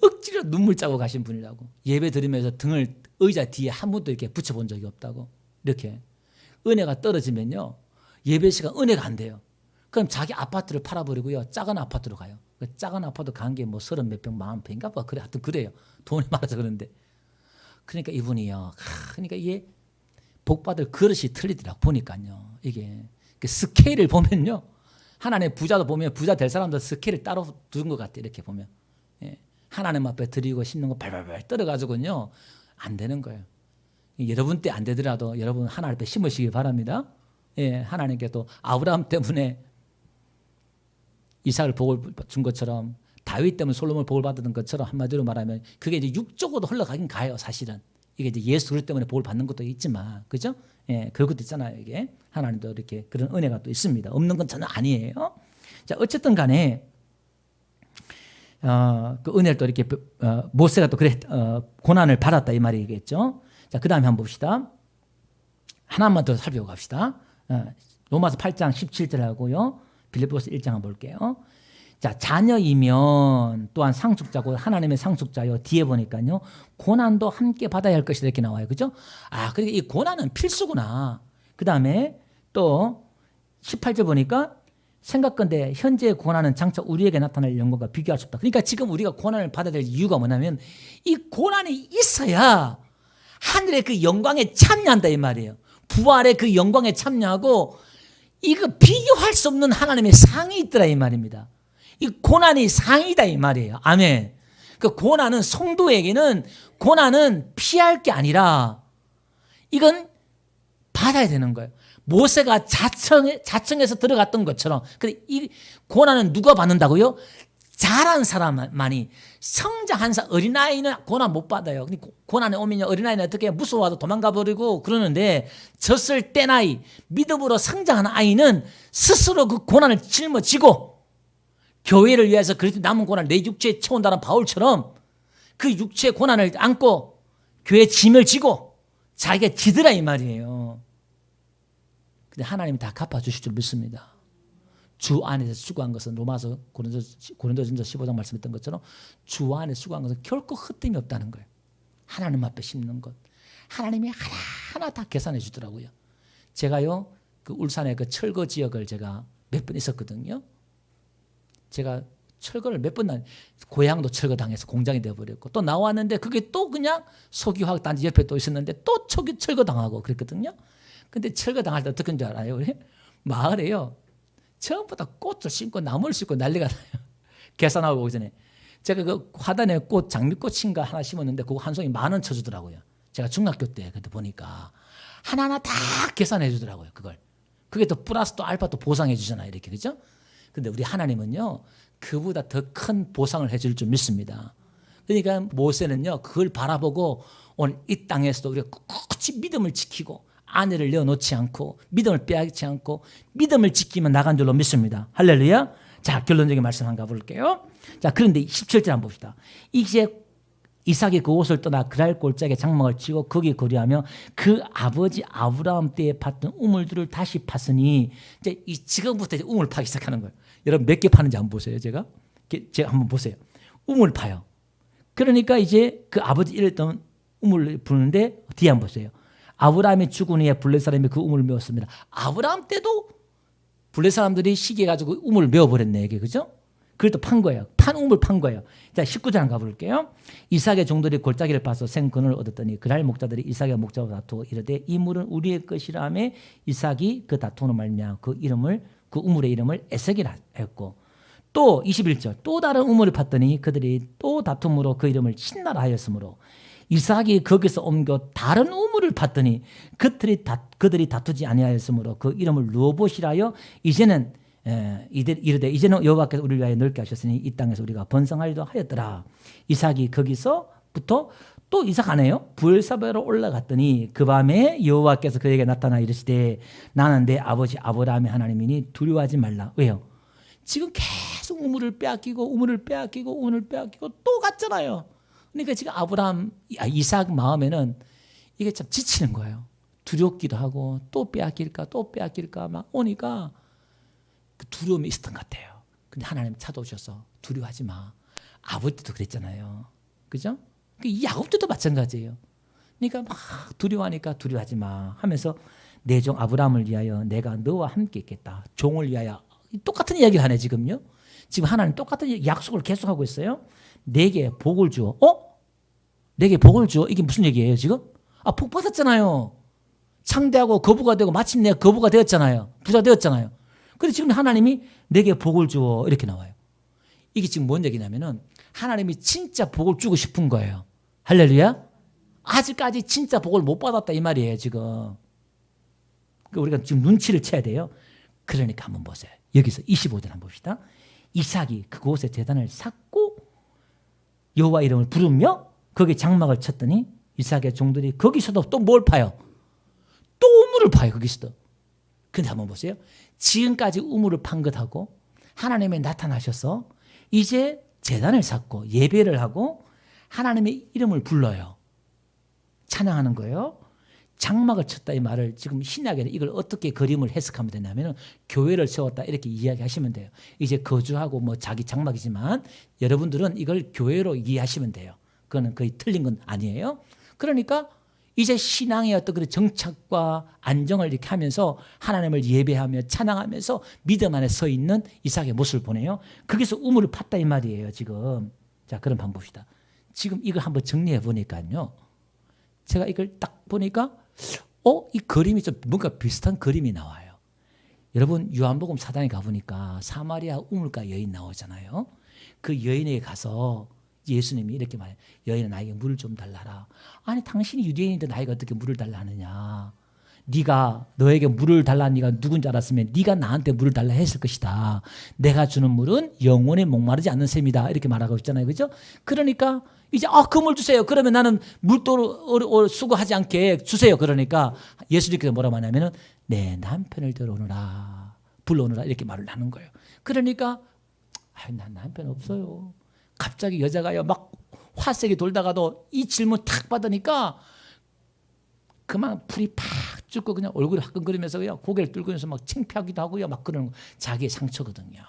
억지로 눈물 짜고 가신 분이라고. 예배 드리면서 등을 의자 뒤에 한 번도 이렇게 붙여본 적이 없다고. 이렇게 은혜가 떨어지면요 예배 시간 은혜가 안 돼요. 그럼 자기 아파트를 팔아버리고요 작은 아파트로 가요. 그 작은 아파트 간 게 뭐 30 몇 평 40평인가 봐. 그래 하여튼 그래요. 돈이 많아서 그런데. 그러니까 이분이요. 그러니까 이게 복받을 그릇이 틀리더라고 보니까요. 이게 그 스케일을 보면요. 하나님의 부자도 보면 부자 될 사람도 스케일을 따로 두는 것 같아요. 이렇게 보면. 예. 하나님 앞에 드리고 심는 거 발발발 떨어가지고는요. 안 되는 거예요. 여러분 때 안 되더라도 여러분 하나님 앞에 심으시기 바랍니다. 예. 하나님께 또 아브라함 때문에 이삭을 복을 준 것처럼 다윗 때문에 솔로몬을 복을 받은 것처럼 한마디로 말하면 그게 이제 육적으로 흘러가긴 가요. 사실은. 이게 이제 예수 그리스도 때문에 복을 받는 것도 있지만, 그죠? 예, 그런 것도 있잖아요. 이게 하나님도 이렇게 그런 은혜가 또 있습니다. 없는 건 전혀 아니에요. 자, 어쨌든 간에 그 은혜를 또 이렇게 모세가 또 그래 고난을 받았다 이 말이겠죠. 자, 그 다음에 한번 봅시다. 하나만 더 살펴보고 갑시다. 로마서 8장 17절 하고요. 빌립보서 1장 한번 볼게요. 자, 자녀이면 또한 상속자고 하나님의 상속자요. 뒤에 보니까요. 고난도 함께 받아야 할 것이다 이렇게 나와요. 그죠? 그러니까 이 고난은 필수구나. 그 다음에 또 18절 보니까 생각건대 현재의 고난은 장차 우리에게 나타날 영광과 비교할 수 없다. 그러니까 지금 우리가 고난을 받아야 될 이유가 뭐냐면 이 고난이 있어야 하늘의 그 영광에 참여한다 이 말이에요. 부활의 그 영광에 참여하고 이거 비교할 수 없는 하나님의 상이 있더라 이 말입니다. 이 고난이 상이다 이 말이에요. 아멘. 그 고난은 성도에게는 고난은 피할 게 아니라 이건 받아야 되는 거예요. 모세가 자청해서 들어갔던 것처럼. 근데 이 고난은 누가 받는다고요? 잘한 사람만이. 성장한 사람, 어린아이는 고난 못 받아요. 고난에 오면 어린아이는 어떻게 무서워도 도망가 버리고 그러는데 졌을 때 나이, 믿음으로 성장한 아이는 스스로 그 고난을 짊어지고 교회를 위해서 그리스도 남은 고난을 내 육체에 채운다는 바울처럼 그 육체의 고난을 안고 교회의 짐을 지고 자기가 지더라 이 말이에요. 근데 하나님이 다 갚아주실 줄 믿습니다. 주 안에서 수고한 것은 로마서 고린도전서 15장 말씀했던 것처럼 주 안에 수고한 것은 결코 헛됨이 없다는 거예요. 하나님 앞에 심는 것. 하나님이 하나하나 다 계산해 주더라고요. 제가요 그 울산의 그 철거 지역을 제가 몇 번 있었거든요. 제가 철거를 몇 번 고향도 철거당해서 공장이 되어버렸고 또 나왔는데 그게 또 그냥 석유화학단지 옆에 또 있었는데 또 철거당하고 그랬거든요. 근데 철거당할 때 어떻게 줄 알아요? 마을에요. 처음부터 꽃을 심고 나무를 심고 난리가 나요. 계산하고 오기 전에. 제가 그 화단에 꽃, 장미꽃인가 하나 심었는데 그거 한 송이 10,000원 쳐주더라고요. 제가 중학교 때 그때 보니까 하나하나 다 계산해 주더라고요. 그걸. 그게 또 플러스 또 알파 또 보상해 주잖아요. 이렇게. 그죠? 근데 우리 하나님은요. 그보다 더 큰 보상을 해줄 줄 믿습니다. 그러니까 모세는요 그걸 바라보고 오늘 이 땅에서도 우리가 꿋꿋이 믿음을 지키고 아내를 내어놓지 않고 믿음을 빼앗지 않고 믿음을 지키면 나간 줄로 믿습니다. 할렐루야. 자, 결론적인 말씀 한번 가볼게요. 자, 그런데 17절 한번 봅시다. 이제 이삭이 그 옷을 떠나 그랄 골짜기에 장막을 치고 거기 거류하며 그 아버지 아브라함 때에 팠던 우물들을 다시 팠으니 이제 지금부터 이제 우물 파기 시작하는 거예요. 여러분 몇 개 파는지 한번 보세요. 제가 한번 보세요. 우물 파요. 그러니까 이제 그 아버지 이랬던 우물을 부는데 뒤에 한번 보세요. 아브라함이 죽은 후에 블레 사람이 그 우물을 메웠습니다. 아브라함 때도 블레 사람들이 시기해 가지고 우물을 메워버렸네 이게 그죠? 그걸 또 판 거예요. 판 우물 판 거예요. 자 19절 한번 가볼게요. 이삭의 종들이 골짜기를 파서 생근을 얻었더니 그날 목자들이 이삭의 목자와 다투어 이르되 이 물은 우리의 것이라 하며 이삭이 그 다투는 말미암아 그 우물의 이름을 에색이라 했고 또 21절 또 다른 우물을 팠더니 그들이 또 다툼으로 그 이름을 신나라 하였으므로 이삭이 거기서 옮겨 다른 우물을 팠더니 그들이 다투지 아니하였으므로 그 이름을 르호봇이라 하여 이제는 이르되 이제는 여호와께서 우리를 위하여 넓게 하셨으니 이 땅에서 우리가 번성하리도 하였더라. 이삭이 거기서부터 또 이삭 안 해요. 부엘사바로 올라갔더니 그 밤에 여호와께서 그에게 나타나 이르시되 나는 내 아버지 아브라함의 하나님이니 두려워하지 말라. 왜요? 지금 계속 우물을 빼앗기고 또 갔잖아요. 그러니까 지금 이삭 마음에는 이게 참 지치는 거예요. 두렵기도 하고 또 빼앗길까 막 오니까 그 두려움이 있었던 것 같아요. 근데 하나님 찾아오셔서 두려워하지 마. 아버지 때도 그랬잖아요. 그죠? 이 야곱 때도 마찬가지예요. 그러니까 막 두려워하니까 두려워하지 마 하면서 내 종 아브라함을 위하여 내가 너와 함께 있겠다. 종을 위하여 똑같은 이야기를 하네 지금요. 지금 하나님 똑같은 약속을 계속하고 있어요. 내게 복을 주어. 내게 복을 주어. 이게 무슨 얘기예요 지금? 복 받았잖아요. 창대하고 거부가 되고 마침내 거부가 되었잖아요. 부자 되었잖아요. 그런데 지금 하나님이 내게 복을 주어 이렇게 나와요. 이게 지금 뭔 얘기냐면은 하나님이 진짜 복을 주고 싶은 거예요. 할렐루야. 아직까지 진짜 복을 못 받았다 이 말이에요 지금. 우리가 지금 눈치를 채야 돼요. 그러니까 한번 보세요. 여기서 25절 한번 봅시다. 이삭이 그곳에 제단을 쌓고 여호와 이름을 부르며 거기 장막을 쳤더니 이삭의 종들이 거기서도 또 뭘 파요? 또 우물을 파요 거기서도. 근데 한번 보세요. 지금까지 우물을 판 것하고 하나님이 나타나셔서 이제 제단을 쌓고 예배를 하고 하나님의 이름을 불러요. 찬양하는 거예요. 장막을 쳤다 이 말을 지금 신약에는 이걸 어떻게 그림을 해석하면 되냐면 교회를 세웠다 이렇게 이야기하시면 돼요. 이제 거주하고 뭐 자기 장막이지만 여러분들은 이걸 교회로 이해하시면 돼요. 그거는 거의 틀린 건 아니에요. 그러니까 이제 신앙의 어떤 그런 정착과 안정을 이렇게 하면서 하나님을 예배하며 찬양하면서 믿음 안에 서 있는 이삭의 모습을 보내요. 거기서 우물을 팠다 이 말이에요 지금. 자 그럼 한번 봅시다. 지금 이걸 한번 정리해 보니까요. 제가 이걸 딱 보니까 이 그림이 좀 뭔가 비슷한 그림이 나와요. 여러분 요한복음 4장에 가보니까 사마리아 우물가 여인 나오잖아요. 그 여인에게 가서 예수님이 이렇게 말해요. 여인아 나에게 물을 좀 달라라. 아니 당신이 유대인인데 나에게 어떻게 물을 달라 하느냐. 네가 너에게 물을 달라는 네가 누군지 알았으면 네가 나한테 물을 달라 했을 것이다. 내가 주는 물은 영원히 목마르지 않는 셈이다. 이렇게 말하고 있잖아요. 그죠? 그러니까 이제 그 물 주세요. 그러면 나는 물도 수고하지 않게 주세요. 그러니까 예수님께서 뭐라고 하냐면은 내 남편을 데려오너라. 불러오너라. 이렇게 말을 하는 거예요. 그러니까 난 남편 없어요. 갑자기 여자가요 막 화색이 돌다가도 이 질문 탁 받으니까 그만 불이 팍 죽고 그냥 얼굴이 화끈거리면서 고개를 들고서 막 창피하기도 하고요 막 그러는 거 자기의 상처거든요.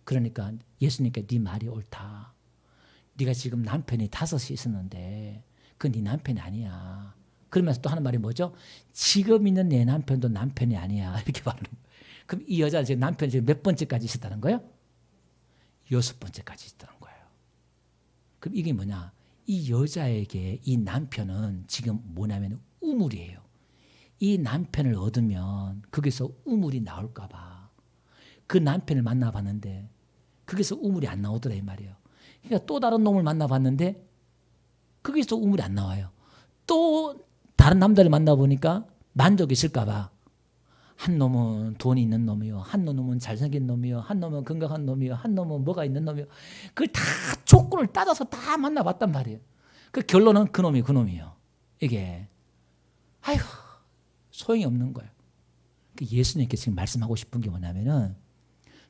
그러니까 예수님께 네 말이 옳다. 네가 지금 남편이 5이 있었는데 그건 네 남편이 아니야. 그러면서 또 하는 말이 뭐죠? 지금 있는 내 남편도 남편이 아니야. 이렇게 말하는 거예요. 그럼 이 여자는 지금 남편이 지금 몇 번째까지 있었다는 거예요? 6번째까지 있었다는 거예요. 그럼 이게 뭐냐? 이 여자에게 이 남편은 지금 뭐냐면 우물이에요. 이 남편을 얻으면 거기서 우물이 나올까 봐. 그 남편을 만나봤는데 거기서 우물이 안 나오더라 이 말이에요. 그러니까 또 다른 놈을 만나봤는데 거기서 우물이 안 나와요. 또 다른 남자를 만나보니까 만족이 있을까 봐. 한 놈은 돈이 있는 놈이요. 한 놈은 잘생긴 놈이요. 한 놈은 건강한 놈이요. 한 놈은 뭐가 있는 놈이요. 그걸 다 조건을 따져서 다 만나봤단 말이에요. 그 결론은 그놈이요. 이게 아휴 소용이 없는 거예요. 예수님께서 지금 말씀하고 싶은 게 뭐냐면은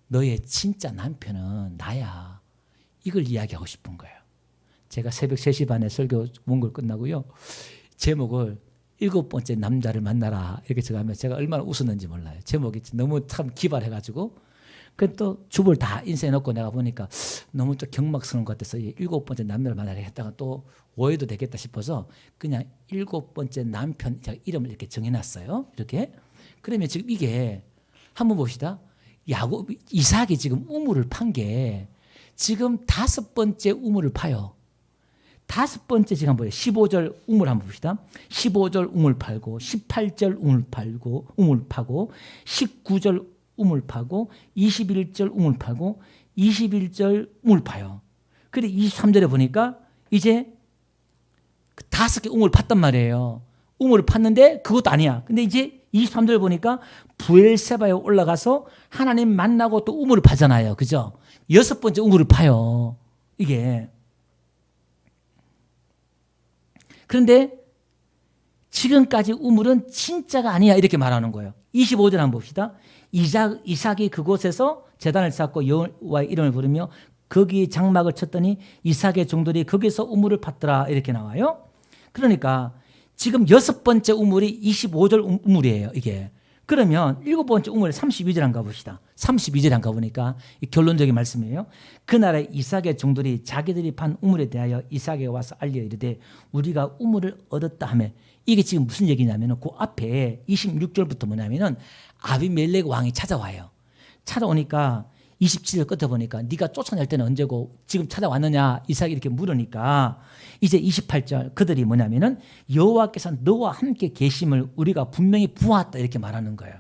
너의 진짜 남편은 나야. 이걸 이야기하고 싶은 거예요. 제가 새벽 3시 반에 설교 원고를 끝나고요. 제목을 7번째 남자를 만나라 이렇게 적으면 제가 얼마나 웃었는지 몰라요. 제목이 너무 참 기발해가지고 그 또 주부를 다 인쇄해놓고 내가 보니까 너무 또 경막스러운 것 같아서 7번째 남자를 만나라 했다가 또 오해도 되겠다 싶어서 그냥 7번째 남편 제가 이름을 이렇게 정해놨어요. 이렇게. 그러면 지금 이게 한번 봅시다. 이삭이 지금 우물을 판 게 지금 5번째 우물을 파요. 5번째 지금 한번 보세요. 15절 우물 한번 봅시다. 15절 우물 팔고 18절 우물 파고 19절 우물 파고 21절 우물 파고 21절 우물 파요. 근데 23절에 보니까 이제 5개 우물을 팠단 말이에요. 우물을 팠는데 그것도 아니야. 근데 이제 23절 보니까 부엘세바에 올라가서 하나님 만나고 또 우물을 파잖아요. 그죠? 6번째 우물을 파요. 이게. 그런데 지금까지 우물은 진짜가 아니야. 이렇게 말하는 거예요. 25절 한번 봅시다. 이삭이 그곳에서 제단을 쌓고 여호와의 이름을 부르며 거기에 장막을 쳤더니 이삭의 종들이 거기서 우물을 팠더라. 이렇게 나와요. 그러니까 지금 6번째 우물이 25절 우물이에요. 이게. 그러면 7번째 우물 32절 한번 가봅시다. 32절 한번 가보니까 결론적인 말씀이에요. 그날에 이삭의 종들이 자기들이 판 우물에 대하여 이삭에게 와서 알려 이르되 우리가 우물을 얻었다 하며 이게 지금 무슨 얘기냐면 그 앞에 26절부터 뭐냐면은 아비멜렉 왕이 찾아와요. 찾아오니까 27절 끝에 보니까 네가 쫓아낼 때는 언제고 지금 찾아왔느냐 이삭이 이렇게 물으니까 이제 28절 그들이 뭐냐면은 여호와께서 너와 함께 계심을 우리가 분명히 보았다 이렇게 말하는 거예요.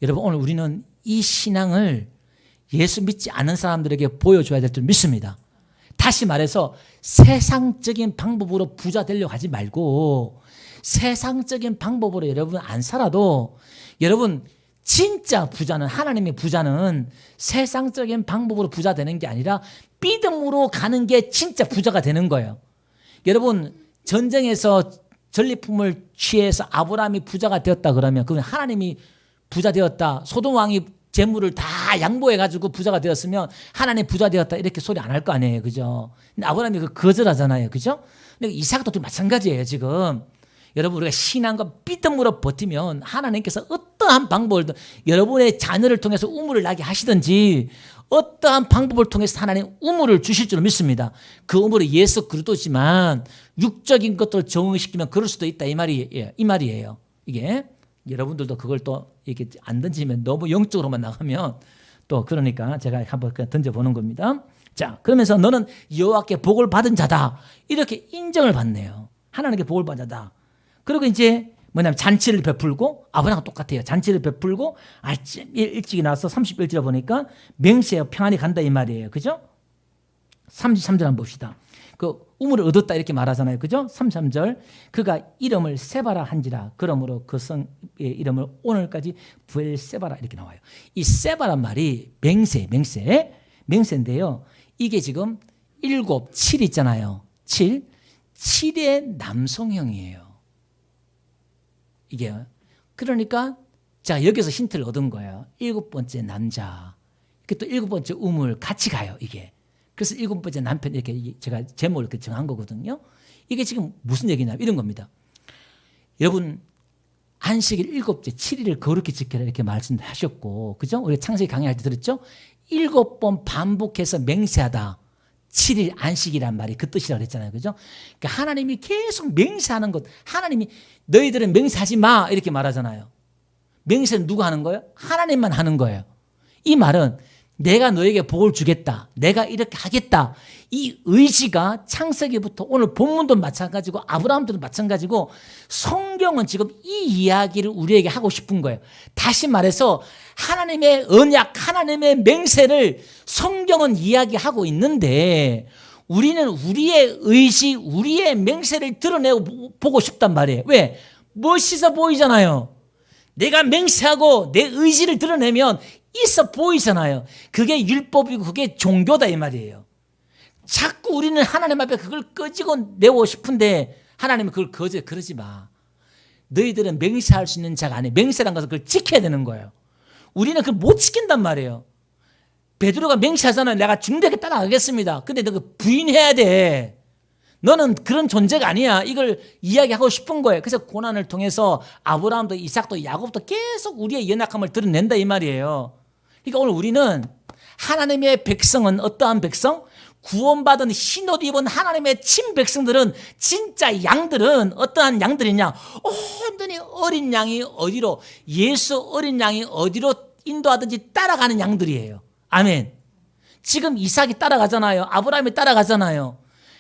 여러분 오늘 우리는 이 신앙을 예수 믿지 않은 사람들에게 보여줘야 될 줄 믿습니다. 다시 말해서 세상적인 방법으로 부자 되려고 하지 말고 세상적인 방법으로 여러분 안 살아도 여러분 진짜 부자는 하나님의 부자는 세상적인 방법으로 부자 되는 게 아니라 믿음으로 가는 게 진짜 부자가 되는 거예요. 여러분 전쟁에서 전리품을 취해서 아브라함이 부자가 되었다 그러면 그건 하나님이 부자 되었다. 소돔 왕이 재물을 다 양보해가지고 부자가 되었으면 하나님 부자 되었다 이렇게 소리 안 할 거 아니에요. 그죠? 근데 아브라함이 그 거절하잖아요. 그죠? 근데 이삭도 또 마찬가지예요. 지금. 여러분 우리가 신앙과 믿음으로 버티면 하나님께서 어떠한 방법을 여러분의 자녀를 통해서 우물을 나게 하시든지 어떠한 방법을 통해서 하나님 우물을 주실 줄 믿습니다. 그 우물이 예수 그리스도지만 육적인 것들을 정응시키면 그럴 수도 있다 이 말이에요. 이게 여러분들도 그걸 또 이렇게 안 던지면 너무 영적으로만 나가면 또 그러니까 제가 한번 던져보는 겁니다. 자 그러면서 너는 여호와께 복을 받은 자다 이렇게 인정을 받네요. 하나님께 복을 받은 자다. 그리고 이제 뭐냐면 잔치를 베풀고 아브라함과 똑같아요. 잔치를 베풀고 아침 일찍이 나와서 31절에 보니까 맹세하여 평안히 간다 이 말이에요. 그죠? 33절 한번 봅시다. 그 우물을 얻었다 이렇게 말하잖아요. 그죠? 33절 그가 이름을 세바라 한지라 그러므로 그 성의 이름을 오늘까지 부엘세바라 이렇게 나와요. 이 세바란 말이 맹세인데요. 이게 지금 7, 7 있잖아요. 7의 남성형이에요. 이게 그러니까 자 여기서 힌트를 얻은 거예요. 7번째 남자 또 7번째 우물 같이 가요. 이게 그래서 7번째 남편 이렇게 제가 제목을 이렇게 정한 거거든요. 이게 지금 무슨 얘기냐면 이런 겁니다. 여러분 안식일 7째 7일을 거룩히 지켜라 이렇게 말씀하셨고 그죠? 우리 창세기 강의할 때 들었죠? 7번 반복해서 맹세하다 7일 안식이란 말이 그 뜻이라고 했잖아요. 그죠? 그러니까 하나님이 계속 맹세하는 것. 하나님이 너희들은 맹세하지 마 이렇게 말하잖아요. 맹세는 누가 하는 거예요? 하나님만 하는 거예요. 이 말은 내가 너에게 복을 주겠다. 내가 이렇게 하겠다. 이 의지가 창세기부터 오늘 본문도 마찬가지고 아브라함도 마찬가지고 성경은 지금 이 이야기를 우리에게 하고 싶은 거예요. 다시 말해서 하나님의 언약, 하나님의 맹세를 성경은 이야기하고 있는데 우리는 우리의 의지, 우리의 맹세를 드러내고 보고 싶단 말이에요. 왜? 멋있어 보이잖아요. 내가 맹세하고 내 의지를 드러내면 있어 보이잖아요. 그게 율법이고 그게 종교다 이 말이에요. 자꾸 우리는 하나님 앞에 그걸 끄지고 내고 싶은데 하나님은 그걸 그러지 마. 너희들은 맹세할 수 있는 자가 아니에요. 맹세란 것은 그걸 지켜야 되는 거예요. 우리는 그걸 못 지킨단 말이에요. 베드로가 맹세하잖아요. 내가 중대하게 따라가겠습니다. 근데 너 부인해야 돼. 너는 그런 존재가 아니야. 이걸 이야기하고 싶은 거예요. 그래서 고난을 통해서 아브라함도 이삭도 야곱도 계속 우리의 연약함을 드러낸다 이 말이에요. 그러니까 오늘 우리는 하나님의 백성은 어떠한 백성? 구원받은 흰옷 입은 하나님의 친백성들은 진짜 양들은 어떠한 양들이냐? 온전히 어린 양이 어디로 예수 어린 양이 어디로 인도하든지 따라가는 양들이에요. 아멘. 지금 이삭이 따라가잖아요. 아브라함이 따라가잖아요.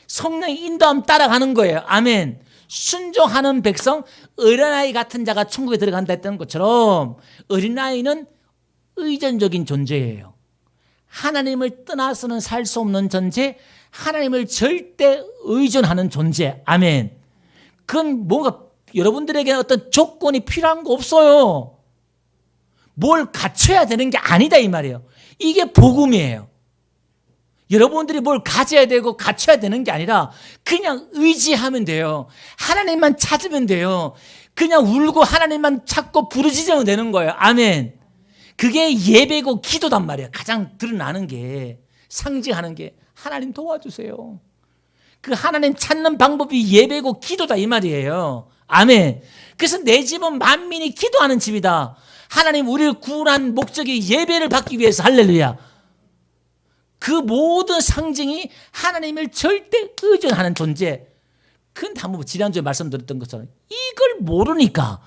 성령의 인도함 따라가는 거예요. 아멘. 순종하는 백성, 어린아이 같은 자가 천국에 들어간다 했던 것처럼 어린아이는 의존적인 존재예요. 하나님을 떠나서는 살 수 없는 존재, 하나님을 절대 의존하는 존재. 아멘. 그건 뭔가 여러분들에게 어떤 조건이 필요한 거 없어요. 뭘 갖춰야 되는 게 아니다 이 말이에요. 이게 복음이에요. 여러분들이 뭘 가져야 되고 갖춰야 되는 게 아니라 그냥 의지하면 돼요. 하나님만 찾으면 돼요. 그냥 울고 하나님만 찾고 부르짖으면 되는 거예요. 아멘. 그게 예배고 기도단 말이에요. 가장 드러나는 게, 상징하는 게 하나님 도와주세요. 그 하나님 찾는 방법이 예배고 기도다 이 말이에요. 아멘. 그래서 내 집은 만민이 기도하는 집이다. 하나님 우리를 구원한 목적이 예배를 받기 위해서. 할렐루야. 그 모든 상징이 하나님을 절대 의존하는 존재. 근데 한번 지난주에 말씀드렸던 것처럼 이걸 모르니까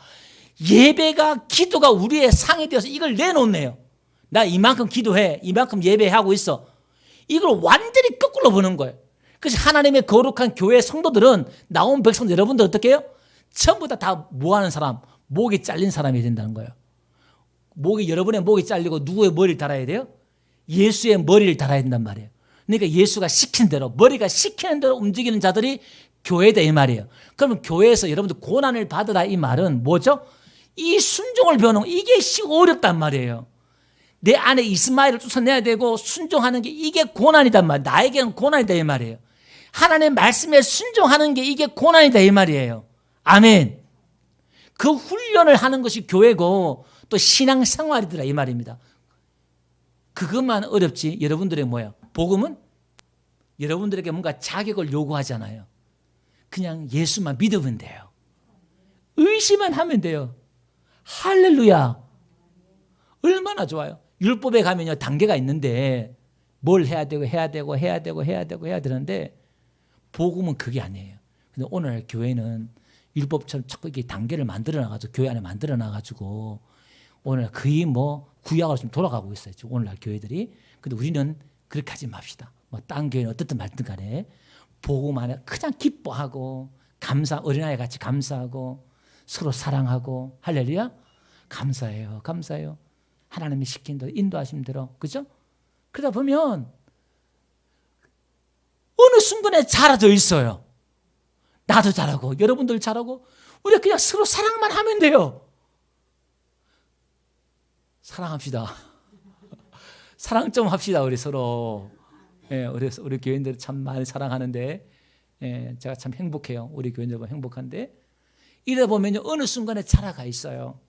예배가 기도가 우리의 상이 되어서 이걸 내놓네요. 나 이만큼 기도해, 이만큼 예배하고 있어. 이걸 완전히 거꾸로 보는 거예요. 그래서 하나님의 거룩한 교회 성도들은, 나온 백성들 여러분들 어떻게 해요? 전부 다 뭐하는 사람? 목이 잘린 사람이 된다는 거예요. 여러분의 목이 잘리고 누구의 머리를 달아야 돼요? 예수의 머리를 달아야 된단 말이에요. 그러니까 예수가 시킨 대로, 머리가 시키는 대로 움직이는 자들이 교회다 이 말이에요. 그러면 교회에서 여러분들 고난을 받으라 이 말은 뭐죠? 이 순종을 배우는, 이게 어렵단 말이에요. 내 안에 이스마엘을 쫓아내야 되고 순종하는 게 이게 고난이단 말이에요. 나에게는 고난이다 이 말이에요. 하나님의 말씀에 순종하는 게 이게 고난이다 이 말이에요. 아멘. 그 훈련을 하는 것이 교회고 또 신앙생활이더라 이 말입니다. 그것만 어렵지 여러분들의 뭐예요? 복음은 여러분들에게 뭔가 자격을 요구하잖아요. 그냥 예수만 믿으면 돼요. 의심만 하면 돼요. 할렐루야. 얼마나 좋아요. 율법에 가면요 단계가 있는데 뭘 해야 되고 해야 되는데 복음은 그게 아니에요. 근데 오늘 교회는 율법처럼 자꾸 이렇게 단계를 만들어 놔가지고 교회 안에 만들어 놔가지고 오늘 거의 뭐 구약으로 좀 돌아가고 있어요. 지금 오늘날 교회들이. 근데 우리는 그렇게 하지 맙시다. 뭐 딴 교회는 어떻든 말든 간에 복음 안에 그냥 기뻐하고 어린아이 같이 감사하고 서로 사랑하고 할렐루야. 감사해요. 하나님이 시킨 대로 인도하신 대로. 그죠? 그러다 보면 어느 순간에 잘해져 있어요. 나도 잘하고 여러분들 잘하고 우리가 그냥 서로 사랑만 하면 돼요. 사랑합시다. 사랑 좀 합시다. 우리 서로. 예, 우리 교인들 참 많이 사랑하는데 제가 참 행복해요. 우리 교인들 보면 행복한데 이러다 보면요 어느 순간에 자라가 있어요.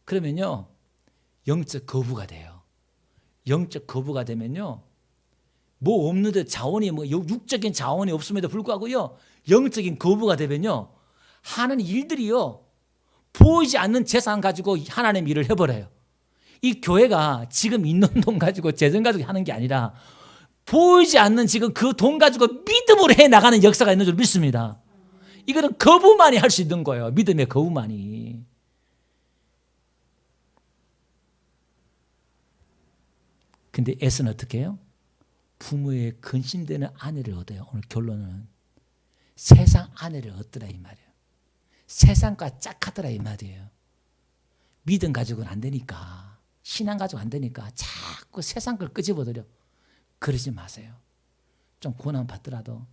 그러면요 영적 거부가 돼요. 영적 거부가 되면요 뭐 없는데 자원이 뭐 육적인 자원이 없음에도 불구하고요 영적인 거부가 되면요 하는 일들이요 보이지 않는 재산 가지고 하나님 일을 해버려요. 이 교회가 지금 있는 돈 가지고 재정 가지고 하는 게 아니라 보이지 않는 지금 그 돈 가지고 믿음으로 해나가는 역사가 있는 줄 믿습니다. 이거는 거부만이 할 수 있는 거예요. 믿음의 거부만이. 근데 에서는 어떻게 해요? 부모의 근심되는 아내를 얻어요. 오늘 결론은 세상 아내를 얻더라 이 말이에요. 세상과 짝하더라 이 말이에요. 믿음 가지고는 안 되니까, 신앙 가지고 안 되니까 자꾸 세상 걸 끄집어들여. 그러지 마세요. 좀 고난 받더라도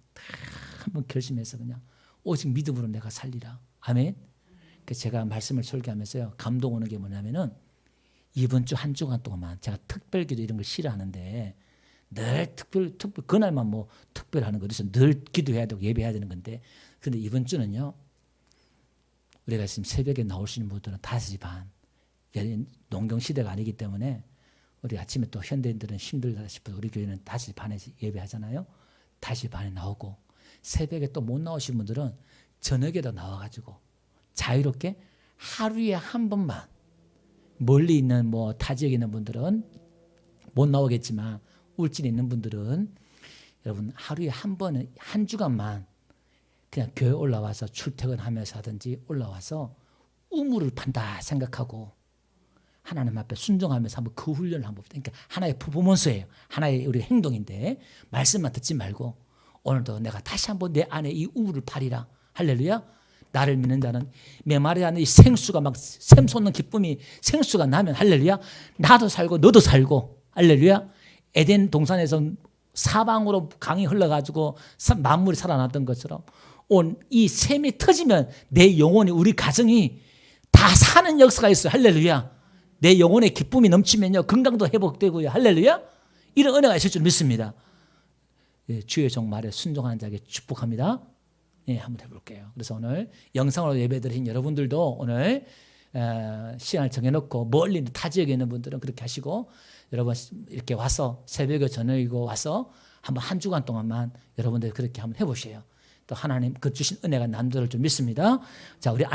한번 결심해서 그냥 오직 믿음으로 내가 살리라. 아멘. 그래서 제가 말씀을 설교하면서요 감동 오는 게 뭐냐면은 이번 주 한 주간 동안만 제가 특별기도 이런 걸 싫어하는데 늘 특별 그날만 뭐 특별하는 거 어디서 늘 기도해야 되고 예배해야 되는 건데, 근데 이번 주는요, 우리가 지금 새벽에 나올 수 있는 분들은 5시 반, 농경 시대가 아니기 때문에 우리 아침에 또 현대인들은 힘들다 싶어서 우리 교회는 5시 반에 예배하잖아요. 5시 반에 나오고, 새벽에 또 못 나오신 분들은 저녁에도 나와가지고 자유롭게 하루에 한 번만, 멀리 있는 뭐 타 지역에 있는 분들은 못 나오겠지만 울진에 있는 분들은 여러분 하루에 한 번은 한 주간만 그냥 교회 올라와서 출퇴근하면서 하든지 올라와서 우물을 판다 생각하고 하나님 앞에 순종하면서 한번 그 훈련을 한번, 그러니까 하나의 퍼포먼스예요. 하나의 우리 행동인데 말씀만 듣지 말고 오늘도 내가 다시 한번 내 안에 이 우물을 파리라. 할렐루야. 나를 믿는 자는 메마리 안에 이 생수가 막 샘솟는 기쁨이 생수가 나면 할렐루야. 나도 살고 너도 살고 할렐루야. 에덴 동산에서 사방으로 강이 흘러가지고 만물이 살아났던 것처럼 온 이 샘이 터지면 내 영혼이, 우리 가정이 다 사는 역사가 있어요. 할렐루야. 내 영혼의 기쁨이 넘치면요 건강도 회복되고요. 할렐루야. 이런 은혜가 있을 줄 믿습니다. 예, 주의 종 말에 순종하는 자에게 축복합니다. 예, 한번 해볼게요. 그래서 오늘 영상으로 예배드린 여러분들도 오늘 시간을 정해놓고 멀리 타 지역에 있는 분들은 그렇게 하시고, 여러분 이렇게 와서 새벽에 저녁이고 와서 한번 한 주간 동안만 여러분들 그렇게 한번 해보세요. 또 하나님 그 주신 은혜가 남들을 좀 믿습니다. 자, 우리